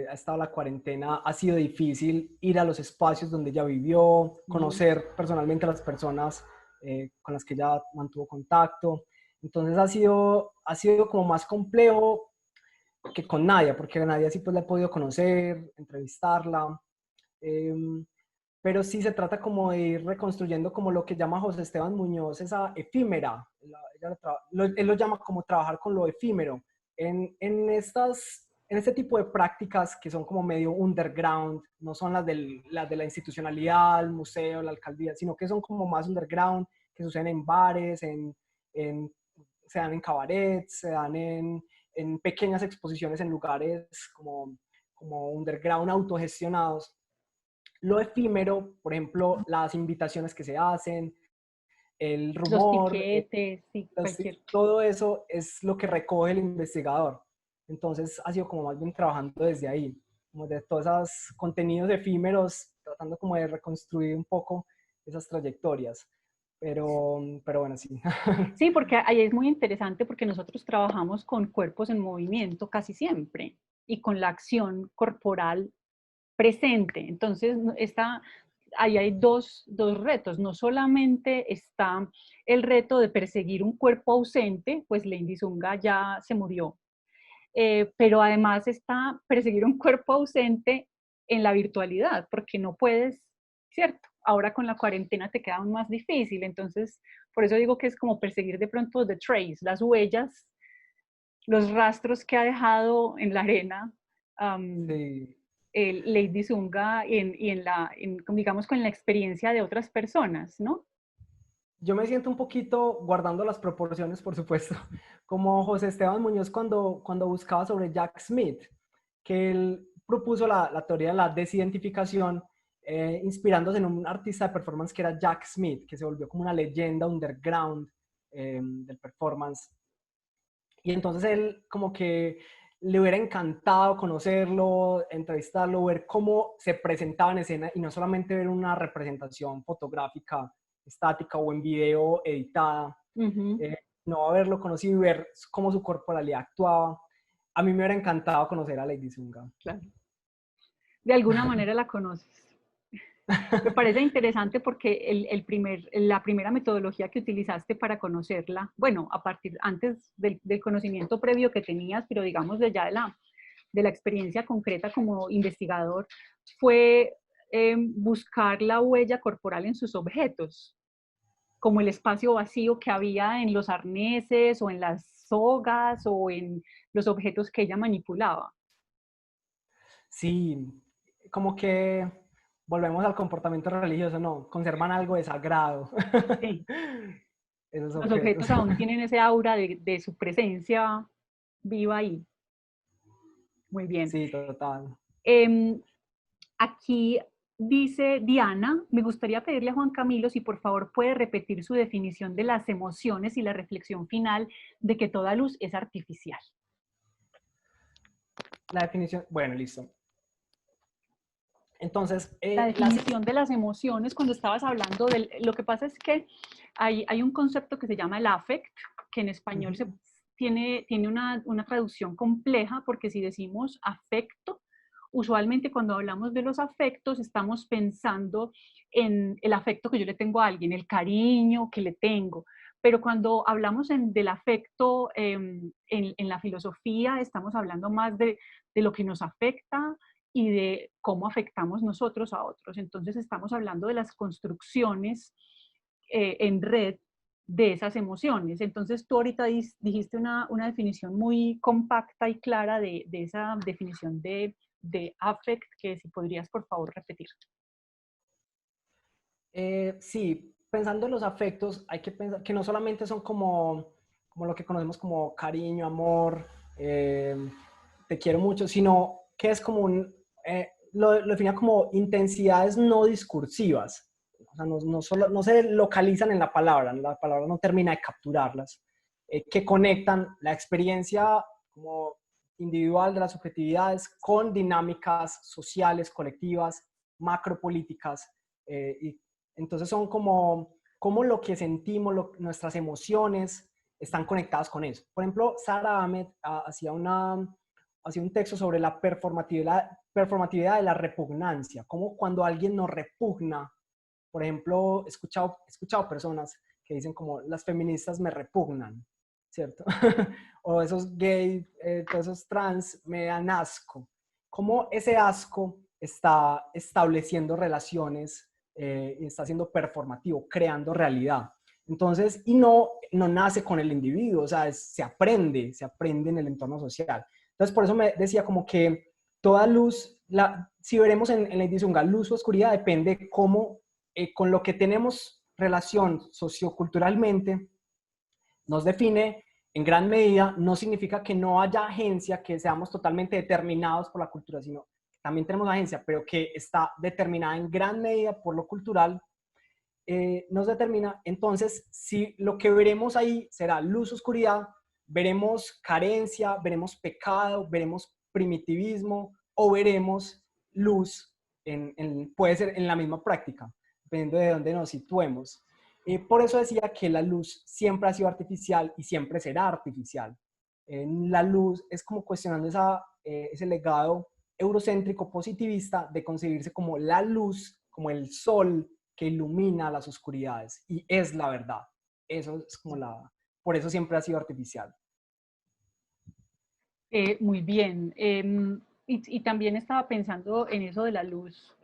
ha estado la cuarentena ha sido difícil ir a los espacios donde ella vivió, conocer personalmente a las personas con las que ella mantuvo contacto. Entonces ha sido como más complejo que con Nadia, porque a Nadia sí pues la he podido conocer, entrevistarla, pero sí se trata como de ir reconstruyendo como lo que llama José Esteban Muñoz, esa efímera. Él lo llama como trabajar con lo efímero. En este tipo de prácticas que son como medio underground, no son las de la institucionalidad, el museo, la alcaldía, sino que son como más underground, que suceden en bares, se dan en cabarets, se dan en pequeñas exposiciones en lugares como underground autogestionados. Lo efímero, por ejemplo, las invitaciones que se hacen, el Los rumor, tiquetes, sí, cualquier. todo eso es lo que recoge el investigador. Entonces ha sido como más bien trabajando desde ahí, como de todos esos contenidos efímeros, tratando como de reconstruir un poco esas trayectorias. Pero bueno, sí. Sí, porque ahí es muy interesante porque nosotros trabajamos con cuerpos en movimiento casi siempre y con la acción corporal presente. Entonces, ahí hay dos retos. No solamente está el reto de perseguir un cuerpo ausente, pues Lady Zunga ya se murió, pero además está perseguir un cuerpo ausente en la virtualidad, porque no puedes, ¿cierto? Ahora con la cuarentena te queda aún más difícil, entonces por eso digo que es como perseguir de pronto the trace, las huellas, los rastros que ha dejado en la arena Sí. el Lady Zunga digamos, con la experiencia de otras personas, ¿no? Yo me siento un poquito, guardando las proporciones, por supuesto, como José Esteban Muñoz cuando buscaba sobre Jack Smith, que él propuso la teoría de la desidentificación, inspirándose en un artista de performance que era Jack Smith, que se volvió como una leyenda underground del performance. Y entonces él como que le hubiera encantado conocerlo, entrevistarlo, ver cómo se presentaba en escena y no solamente ver una representación fotográfica estática o en video editada, no haberlo conocido y ver cómo su corporalidad actuaba. A mí me hubiera encantado conocer a Lady Zunga. Claro. De alguna manera la conoces. Me parece interesante porque la primera metodología que utilizaste para conocerla, bueno, antes del conocimiento previo que tenías, pero digamos de ya de la experiencia concreta como investigador, fue buscar la huella corporal en sus objetos, como el espacio vacío que había en los arneses o en las sogas o en los objetos que ella manipulaba. Sí, como que volvemos al comportamiento religioso, ¿no? Conservan algo de sagrado. Sí, Esos los objetos. objetos aún tienen ese aura de su presencia viva ahí. Muy bien. Sí, total. Eh, Aquí dice Diana, me gustaría pedirle a Juan Camilo si por favor puede repetir su definición de las emociones y la reflexión final de que toda luz es artificial. La definición, bueno, listo. Entonces, La definición de las emociones, cuando estabas hablando lo que pasa es que hay un concepto que se llama el affect, que en español tiene una traducción compleja, porque si decimos afecto, usualmente cuando hablamos de los afectos estamos pensando en el afecto que yo le tengo a alguien, el cariño que le tengo, pero cuando hablamos del afecto en la filosofía estamos hablando más de lo que nos afecta y de cómo afectamos nosotros a otros. Entonces estamos hablando de las construcciones en red de esas emociones. Entonces tú ahorita dijiste una definición muy compacta y clara de esa definición de affect, que si podrías por favor repetir. Sí, pensando en los afectos, hay que pensar que no solamente son como lo que conocemos como cariño, amor, te quiero mucho, sino que es como lo define como intensidades no discursivas. O sea, no se localizan en la palabra no termina de capturarlas, que conectan la experiencia como individual de las subjetividades con dinámicas sociales, colectivas, macropolíticas, y entonces son como lo que sentimos, nuestras emociones están conectadas con eso. Por ejemplo, Sara Ahmed hacía un texto sobre la performatividad de la repugnancia, como cuando alguien nos repugna. Por ejemplo, he escuchado personas que dicen como las feministas me repugnan, ¿cierto? O esos gays, todos esos trans me dan asco. Cómo ese asco está estableciendo relaciones y está siendo performativo, creando realidad. Entonces, y no nace con el individuo, o sea, se aprende en el entorno social. Entonces, por eso me decía como que toda luz, si veremos en la disyunga luz o oscuridad, depende cómo, con lo que tenemos relación socioculturalmente, nos define en gran medida. No significa que no haya agencia, que seamos totalmente determinados por la cultura, sino que también tenemos agencia, pero que está determinada en gran medida por lo cultural, nos determina. Entonces, si lo que veremos ahí será luz, oscuridad, veremos carencia, veremos pecado, veremos primitivismo o veremos luz, puede ser en la misma práctica, dependiendo de dónde nos situemos. Por eso decía que la luz siempre ha sido artificial y siempre será artificial. La luz es como cuestionando ese legado eurocéntrico positivista de concebirse como la luz, como el sol que ilumina las oscuridades y es la verdad. Eso es como por eso siempre ha sido artificial. Muy bien. Y también estaba pensando en eso de la luz,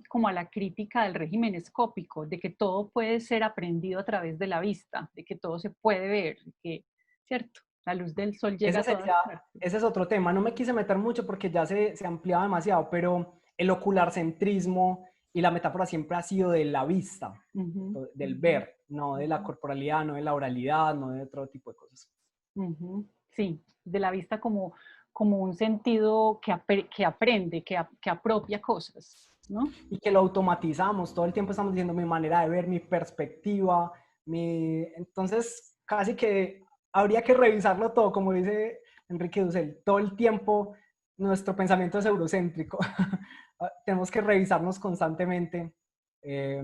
como a la crítica del régimen escópico, de que todo puede ser aprendido a través de la vista, de que todo se puede ver, que, ¿cierto? La luz del sol llega a todas partes. Ese es otro tema. No me quise meter mucho porque ya se ampliaba demasiado, pero el ocularcentrismo y la metáfora siempre ha sido de la vista, Ujú, del ver, no de la corporalidad, no de la oralidad, no de otro tipo de cosas. ujú. Sí, de la vista como un sentido que aprende, que apropia cosas, ¿no? Y que lo automatizamos, todo el tiempo estamos diciendo mi manera de ver, mi perspectiva, entonces casi que habría que revisarlo todo, como dice Enrique Dussel, todo el tiempo nuestro pensamiento es eurocéntrico, tenemos que revisarnos constantemente eh,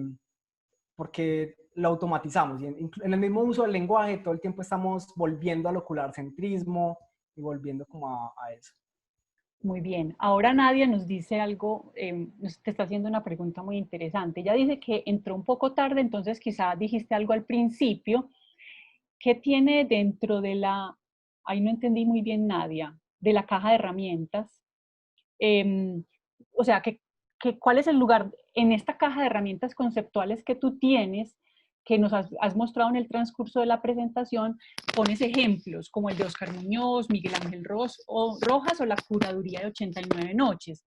porque lo automatizamos y en el mismo uso del lenguaje todo el tiempo estamos volviendo al ocularcentrismo y volviendo como a eso. Muy bien. Ahora Nadia nos dice algo, te está haciendo una pregunta muy interesante. Ella dice que entró un poco tarde, entonces quizá dijiste algo al principio. ¿Qué tiene dentro de ahí no entendí muy bien Nadia, de la caja de herramientas? Eh, o sea, ¿cuál es el lugar en esta caja de herramientas conceptuales que tú tienes, que nos has mostrado en el transcurso de la presentación? Pones ejemplos como el de Oscar Muñoz, Miguel Ángel Rojas o la curaduría de 89 noches,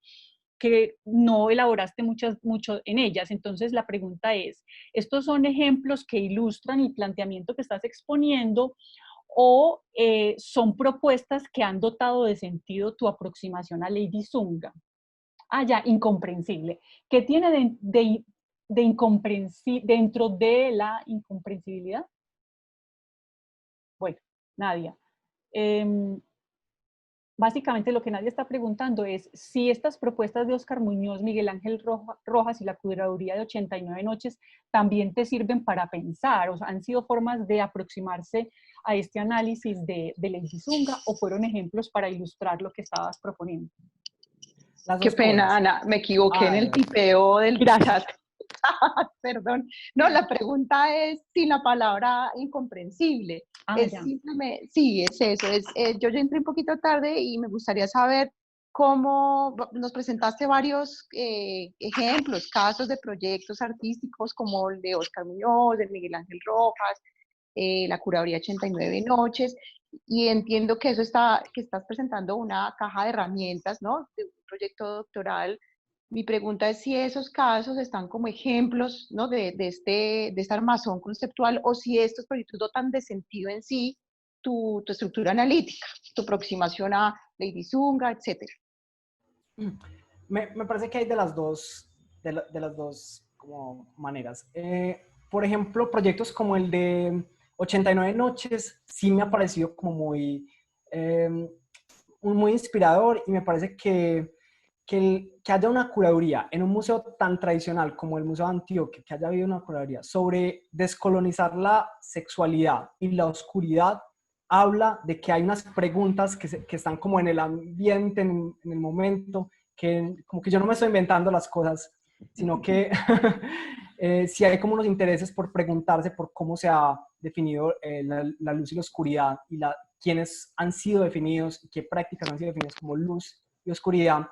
que no elaboraste mucho en ellas. Entonces la pregunta es, ¿estos son ejemplos que ilustran el planteamiento que estás exponiendo o son propuestas que han dotado de sentido tu aproximación a Lady Zunga? Ah, ya, incomprensible. ¿Qué tiene de incomprensible dentro de la incomprensibilidad? Bueno, Nadia. Eh, Básicamente lo que Nadia está preguntando es si estas propuestas de Oscar Muñoz, Miguel Ángel Rojas y la curaduría de 89 noches también te sirven para pensar, o sea, han sido formas de aproximarse a este análisis de Lady Zunga o fueron ejemplos para ilustrar lo que estabas proponiendo. Las Qué dos pena, cosas. Ana, me equivoqué en el Dale. tipeo del Gracias. chat. Perdón. No, la pregunta es sin la palabra incomprensible. Ah, Es ya. simplemente, sí, es eso. Yo ya entré un poquito tarde y me gustaría saber cómo nos presentaste varios ejemplos, casos de proyectos artísticos como el de Oscar Muñoz, de Miguel Ángel Rojas, la curaduría 89 noches, y entiendo que que estás presentando una caja de herramientas, ¿no? De un proyecto doctoral. Mi pregunta es si esos casos están como ejemplos, ¿no? De este armazón conceptual, o si estos proyectos dotan de sentido en sí tu estructura analítica, tu aproximación a Lady Zunga, etcétera. Me parece que hay de las dos, de las dos como maneras. Por ejemplo, proyectos como el de 89 noches sí me ha parecido como muy inspirador, y me parece que haya una curaduría en un museo tan tradicional como el Museo de Antioquia, que haya habido una curaduría sobre descolonizar la sexualidad y la oscuridad, habla de que hay unas preguntas que están como en el ambiente, en el momento, que como que yo no me estoy inventando las cosas, sino que sí hay como unos intereses por preguntarse por cómo se ha definido la luz y la oscuridad, y quiénes han sido definidos y qué prácticas han sido definidas como luz y oscuridad.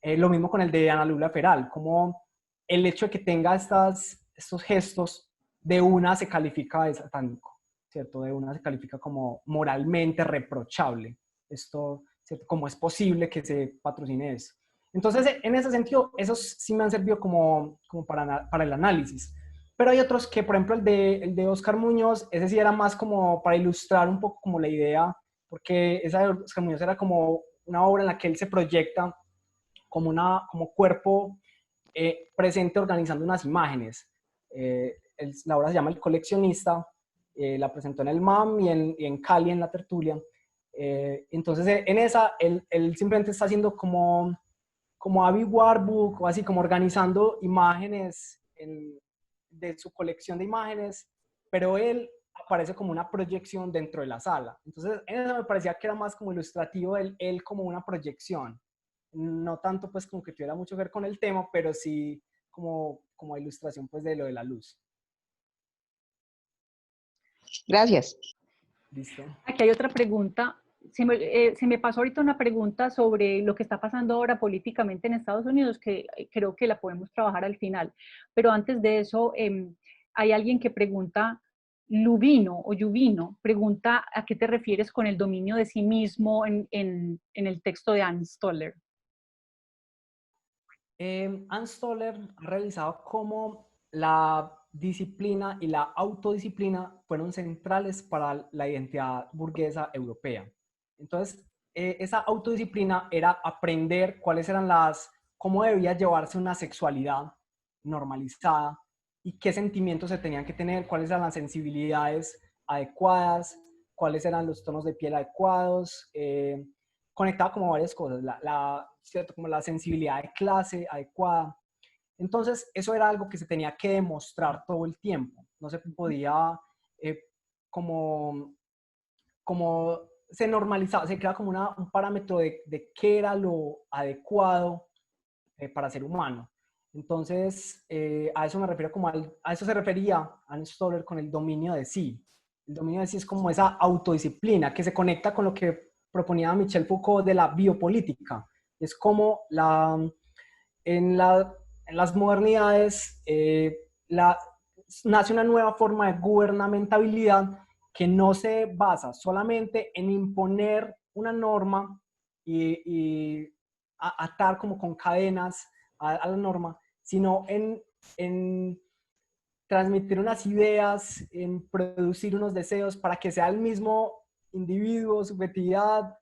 Lo mismo con el de Ana Lula Feral, como el hecho de que tenga estos gestos, de una se califica de satánico, ¿cierto? De una se califica como moralmente reprochable. Esto, ¿cierto? ¿Cómo es posible que se patrocine eso? Entonces, en ese sentido, esos sí me han servido como para el análisis. Pero hay otros que, por ejemplo, el de Oscar Muñoz, ese sí era más como para ilustrar un poco como la idea, porque esa de Oscar Muñoz era como una obra en la que él se proyecta como cuerpo presente organizando unas imágenes. La obra se llama El coleccionista, la presentó en el MAM y en Cali, en la tertulia. Entonces, en esa, él simplemente está haciendo como Abby Warburg, o así como organizando imágenes de su colección de imágenes, pero él aparece como una proyección dentro de la sala. Entonces, en eso me parecía que era más como ilustrativo él como una proyección. No tanto pues como que tuviera mucho que ver con el tema, pero sí como ilustración pues de lo de la luz. Gracias. ¿Listo? Aquí hay otra pregunta. Se me pasó ahorita una pregunta sobre lo que está pasando ahora políticamente en Estados Unidos, que creo que la podemos trabajar al final. Pero antes de eso, hay alguien que pregunta, Lubino o Yuvino, pregunta a qué te refieres con el dominio de sí mismo en el texto de Ann Stoller. Ann Stoller ha realizado cómo la disciplina y la autodisciplina fueron centrales para la identidad burguesa europea. Entonces, esa autodisciplina era aprender cómo debía llevarse una sexualidad normalizada y qué sentimientos se tenían que tener, cuáles eran las sensibilidades adecuadas, cuáles eran los tonos de piel adecuados, conectaba como varias cosas, ¿cierto? Como la sensibilidad de clase adecuada. Entonces, eso era algo que se tenía que demostrar todo el tiempo. No se podía eh, como, como se normalizaba, se crea como un parámetro de qué era lo adecuado para ser humano. Entonces, a eso me refiero a eso se refería Ann Stoller con el dominio de sí. El dominio de sí es como esa autodisciplina que se conecta con lo que proponía Michel Foucault de la biopolítica. Es como en, en las modernidades nace una nueva forma de gubernamentabilidad que no se basa solamente en imponer una norma y atar como con cadenas a la norma, sino en transmitir unas ideas, en producir unos deseos para que sea el mismo individuo, subjetividad,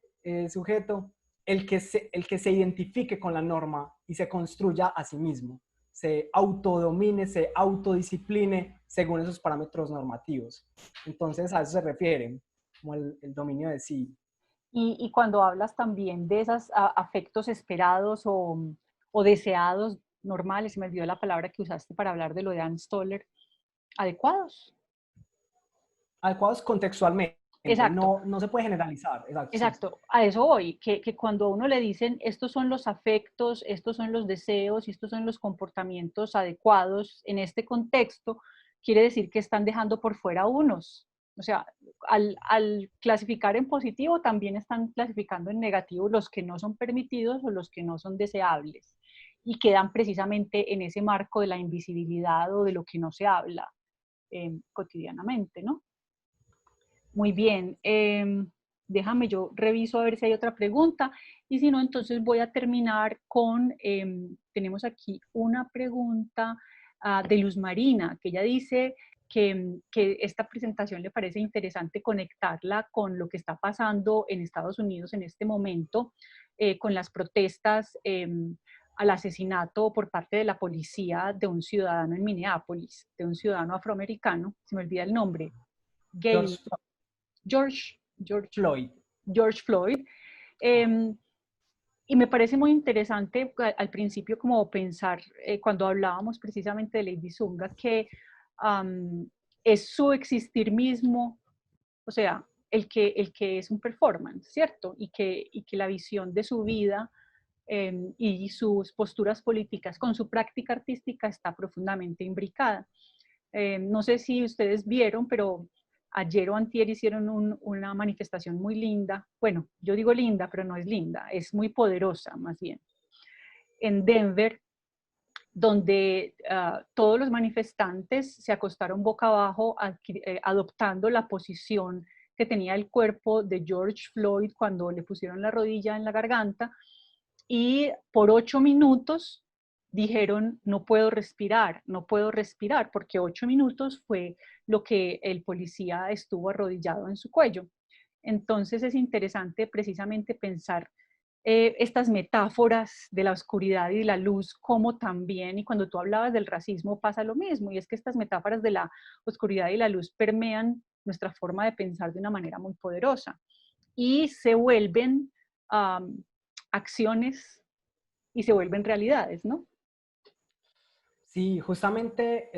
sujeto, el que se identifique con la norma y se construya a sí mismo, se autodomine, se autodiscipline según esos parámetros normativos. Entonces a eso se refiere, como el dominio de sí. Y cuando hablas también de esos afectos esperados o deseados normales, se me olvidó la palabra que usaste para hablar de lo de Ann Stoller, adecuados. Adecuados contextualmente, Exacto, no se puede generalizar. Exacto, sí. exacto, a eso voy, que cuando a uno le dicen estos son los afectos, estos son los deseos y estos son los comportamientos adecuados en este contexto, quiere decir que están dejando por fuera unos. O sea, al clasificar en positivo, también están clasificando en negativo los que no son permitidos o los que no son deseables. Y quedan precisamente en ese marco de la invisibilidad o de lo que no se habla cotidianamente, ¿no? Muy bien. Déjame, yo reviso a ver si hay otra pregunta. Y si no, entonces voy a terminar con, tenemos aquí una pregunta de Luz Marina, que ella dice que esta presentación le parece interesante conectarla con lo que está pasando en Estados Unidos en este momento, con las protestas al asesinato por parte de la policía de un ciudadano en Minneapolis, de un ciudadano afroamericano, se me olvida el nombre, Gay, George, George, Floyd. George Floyd. Eh, y me parece muy interesante al principio como pensar, cuando hablábamos precisamente de Lady Zunga, que es su existir mismo, o sea, el que es un performance, ¿cierto? Y que la visión de su vida y sus posturas políticas con su práctica artística está profundamente imbricada. No sé si ustedes vieron, pero ayer o antier hicieron una manifestación muy linda. Bueno, yo digo linda, pero no es linda, es muy poderosa más bien. En Denver, donde todos los manifestantes se acostaron boca abajo adoptando la posición que tenía el cuerpo de George Floyd cuando le pusieron la rodilla en la garganta, y por 8 minutos dijeron, no puedo respirar, no puedo respirar, porque 8 minutos fue lo que el policía estuvo arrodillado en su cuello. Entonces es interesante precisamente pensar estas metáforas de la oscuridad y de la luz, como también, y cuando tú hablabas del racismo pasa lo mismo, y es que estas metáforas de la oscuridad y la luz permean nuestra forma de pensar de una manera muy poderosa y se vuelven acciones y se vuelven realidades, ¿no? Sí, justamente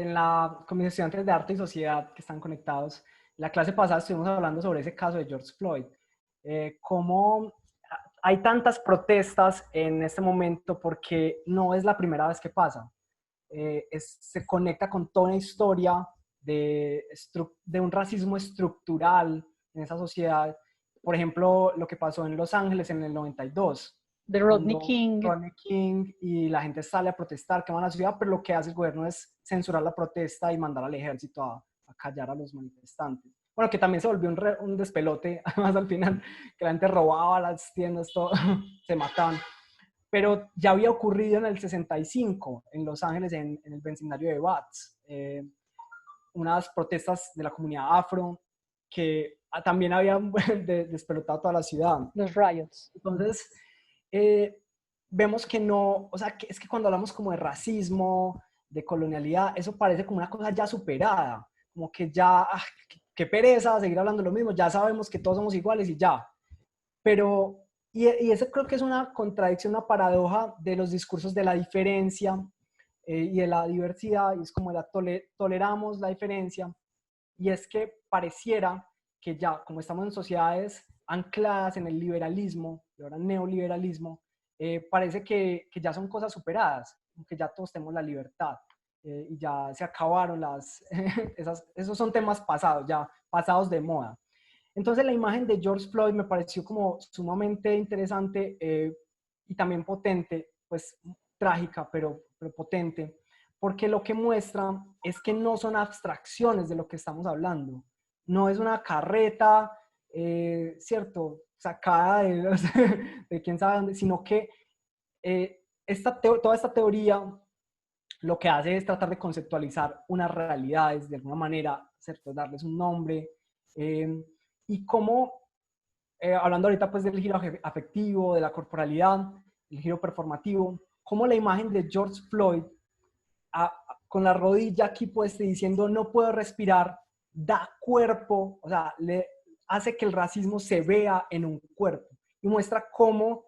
con mis estudiantes de arte y sociedad que están conectados, la clase pasada estuvimos hablando sobre ese caso de George Floyd, cómo hay tantas protestas en este momento porque no es la primera vez que pasa. Se conecta con toda una historia de un racismo estructural en esa sociedad. Por ejemplo, lo que pasó en Los Ángeles en el 92, De Rodney cuando King. Rodney King y la gente sale a protestar, queman la ciudad, pero lo que hace el gobierno es censurar la protesta y mandar al ejército a callar a los manifestantes. Bueno, que también se volvió un despelote, además al final, que la gente robaba las tiendas, todo, se mataban. Pero ya había ocurrido en el 65, en Los Ángeles, en el vecindario de Watts, unas protestas de la comunidad afro que también habían despelotado toda la ciudad. Los riots. Entonces, vemos que no, o sea, es que cuando hablamos como de racismo, de colonialidad, eso parece como una cosa ya superada, como que ya, qué pereza seguir hablando lo mismo, ya sabemos que todos somos iguales y ya. Pero, y eso creo que es una contradicción, una paradoja de los discursos de la diferencia y de la diversidad, y es como toleramos la diferencia, y es que pareciera que ya, como estamos en sociedades ancladas en el liberalismo, y ahora neoliberalismo, parece que ya son cosas superadas, que ya todos tenemos la libertad y ya se acabaron esos son temas pasados, ya pasados de moda. Entonces la imagen de George Floyd me pareció como sumamente interesante y también potente, pues trágica, pero potente, porque lo que muestra es que no son abstracciones de lo que estamos hablando, no es una carreta, ¿cierto? Sacada de quién sabe dónde, sino que toda esta teoría lo que hace es tratar de conceptualizar unas realidades de alguna manera, ¿cierto? Darles un nombre, y cómo, hablando ahorita pues del giro afectivo, de la corporalidad, el giro performativo, cómo la imagen de George Floyd con la rodilla aquí puesta diciendo no puedo respirar, da cuerpo, o sea, le hace que el racismo se vea en un cuerpo y muestra cómo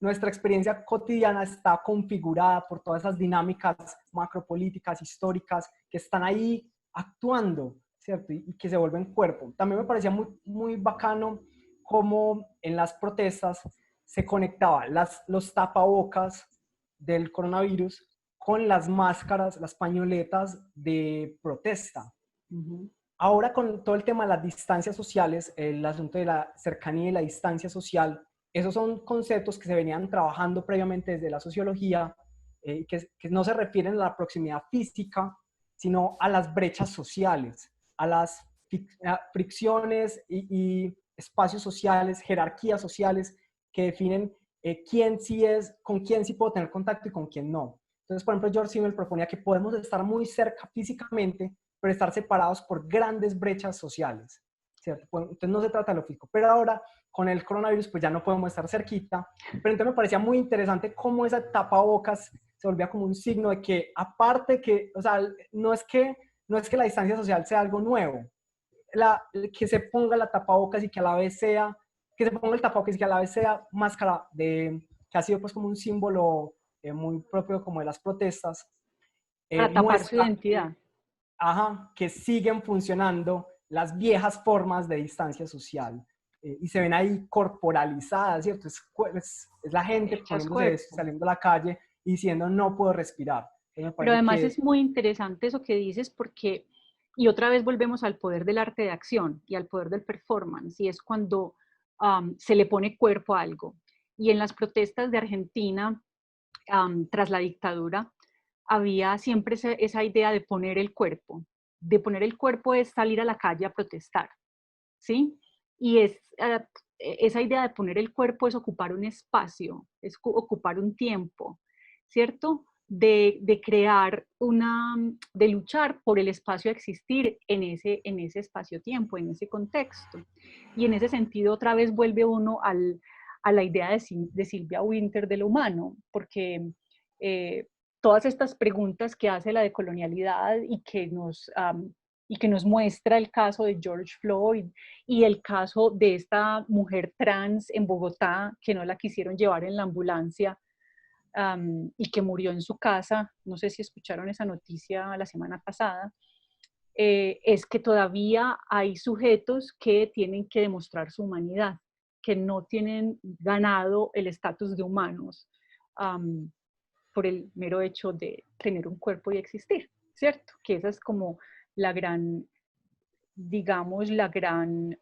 nuestra experiencia cotidiana está configurada por todas esas dinámicas macropolíticas, históricas, que están ahí actuando, ¿cierto? Y que se vuelven cuerpo. También me parecía muy, muy bacano cómo en las protestas se conectaban los tapabocas del coronavirus con las máscaras, las pañoletas de protesta. Ahora con todo el tema de las distancias sociales, el asunto de la cercanía y la distancia social, esos son conceptos que se venían trabajando previamente desde la sociología, que no se refieren a la proximidad física, sino a las brechas sociales, a las fricciones y espacios sociales, jerarquías sociales que definen quién sí es, con quién sí puedo tener contacto y con quién no. Entonces, por ejemplo, George Simmel proponía que podemos estar muy cerca físicamente, pero estar separados por grandes brechas sociales, ¿cierto? Entonces no se trata de lo físico, pero ahora con el coronavirus pues ya no podemos estar cerquita, pero entonces me parecía muy interesante cómo esa tapabocas se volvía como un signo de que aparte que, o sea, no es que la distancia social sea algo nuevo, que se ponga la tapabocas y que a la vez sea, que se ponga el tapabocas y que a la vez sea máscara que ha sido pues como un símbolo muy propio como de las protestas, Para tapar su muestra identidad. que siguen funcionando las viejas formas de distancia social y se ven ahí corporalizadas, ¿cierto? Es la gente Hechas poniéndose, cuerpo. saliendo a la calle y diciendo no puedo respirar. Entonces me Pero parece además que, es muy interesante eso que dices porque, y otra vez volvemos al poder del arte de acción y al poder del performance, y es cuando se le pone cuerpo a algo. Y en las protestas de Argentina, tras la dictadura, había siempre esa idea de poner el cuerpo. De poner el cuerpo es salir a la calle a protestar, ¿sí? Y esa idea de poner el cuerpo es ocupar un espacio, es ocupar un tiempo, ¿cierto? De crear de luchar por el espacio a existir en ese espacio-tiempo, en ese contexto. Y en ese sentido, otra vez vuelve uno a la idea de Silvia Winter de lo humano, porque todas estas preguntas que hace la decolonialidad y que nos muestra el caso de George Floyd y el caso de esta mujer trans en Bogotá que no la quisieron llevar en la ambulancia y que murió en su casa, no sé si escucharon esa noticia la semana pasada, es que todavía hay sujetos que tienen que demostrar su humanidad, que no tienen ganado el estatus de humanos por el mero hecho de tener un cuerpo y existir, ¿cierto? Que esa es como la gran, digamos, la gran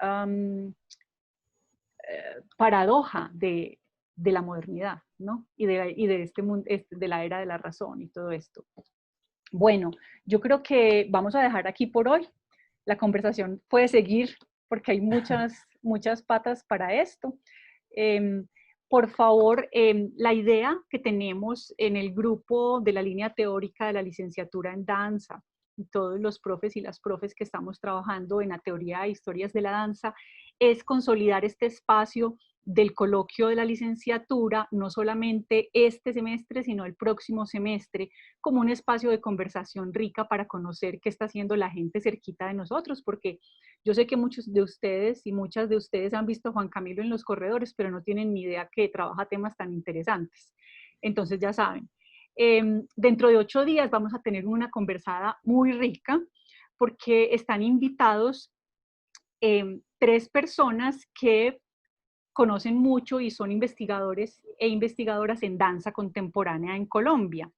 paradoja de la modernidad, ¿no? Y de este mundo, de la era de la razón y todo esto. Bueno, yo creo que vamos a dejar aquí por hoy. La conversación puede seguir porque hay muchas patas para esto. Por favor, la idea que tenemos en el grupo de la línea teórica de la licenciatura en danza y todos los profes y las profes que estamos trabajando en la teoría de historias de la danza es consolidar este espacio del coloquio de la licenciatura, no solamente este semestre, sino el próximo semestre, como un espacio de conversación rica para conocer qué está haciendo la gente cerquita de nosotros, porque yo sé que muchos de ustedes y muchas de ustedes han visto a Juan Camilo en los corredores, pero no tienen ni idea que trabaja temas tan interesantes. Entonces ya saben, dentro de 8 días vamos a tener una conversada muy rica, porque están invitados 3 personas que conocen mucho y son investigadores e investigadoras en danza contemporánea en Colombia.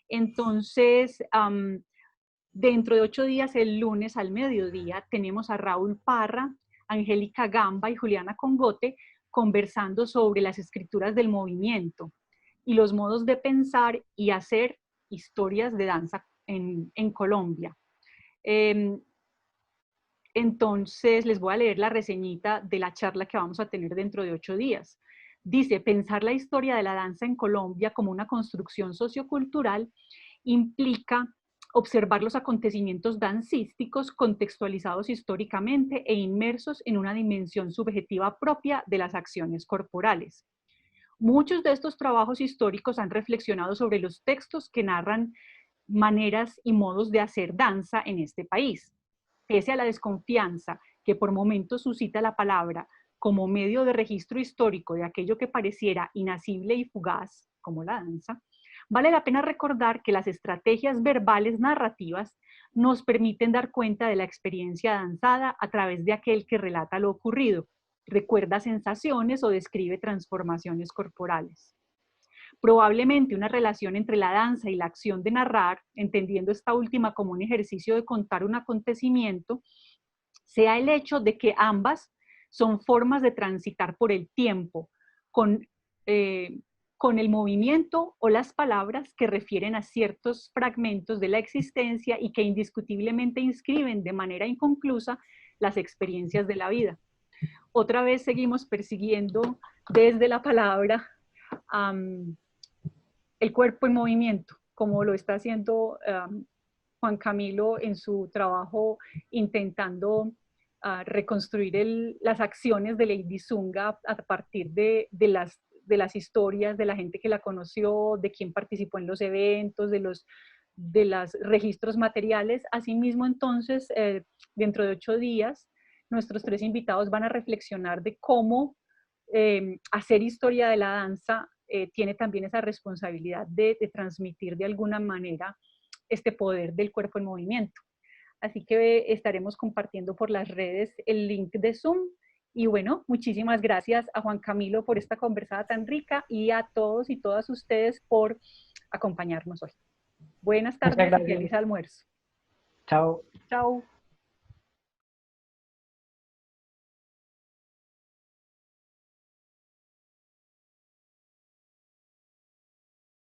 Entonces, dentro de 8 días, el lunes al mediodía, tenemos a Raúl Parra, Angélica Gamba y Juliana Congote conversando sobre las escrituras del movimiento y los modos de pensar y hacer historias de danza en Colombia. Entonces, les voy a leer la reseñita de la charla que vamos a tener dentro de 8 días. Dice, pensar la historia de la danza en Colombia como una construcción sociocultural implica observar los acontecimientos dancísticos contextualizados históricamente e inmersos en una dimensión subjetiva propia de las acciones corporales. Muchos de estos trabajos históricos han reflexionado sobre los textos que narran maneras y modos de hacer danza en este país. Pese a la desconfianza que por momentos suscita la palabra como medio de registro histórico de aquello que pareciera inacible y fugaz, como la danza, vale la pena recordar que las estrategias verbales narrativas nos permiten dar cuenta de la experiencia danzada a través de aquel que relata lo ocurrido, recuerda sensaciones o describe transformaciones corporales. Probablemente una relación entre la danza y la acción de narrar, entendiendo esta última como un ejercicio de contar un acontecimiento, sea el hecho de que ambas son formas de transitar por el tiempo, con el movimiento o las palabras que refieren a ciertos fragmentos de la existencia y que indiscutiblemente inscriben de manera inconclusa las experiencias de la vida. Otra vez seguimos persiguiendo desde la palabra el cuerpo en movimiento, como lo está haciendo Juan Camilo en su trabajo intentando reconstruir las acciones de Lady Zunga a partir de las historias de la gente que la conoció, de quién participó en los eventos, de los registros materiales. Asimismo, entonces, dentro de 8 días, nuestros 3 invitados van a reflexionar de cómo hacer historia de la danza tiene también esa responsabilidad de transmitir de alguna manera este poder del cuerpo en movimiento. Así que estaremos compartiendo por las redes el link de Zoom. Y bueno, muchísimas gracias a Juan Camilo por esta conversada tan rica y a todos y todas ustedes por acompañarnos hoy. Buenas tardes y feliz almuerzo. Chao. Chao.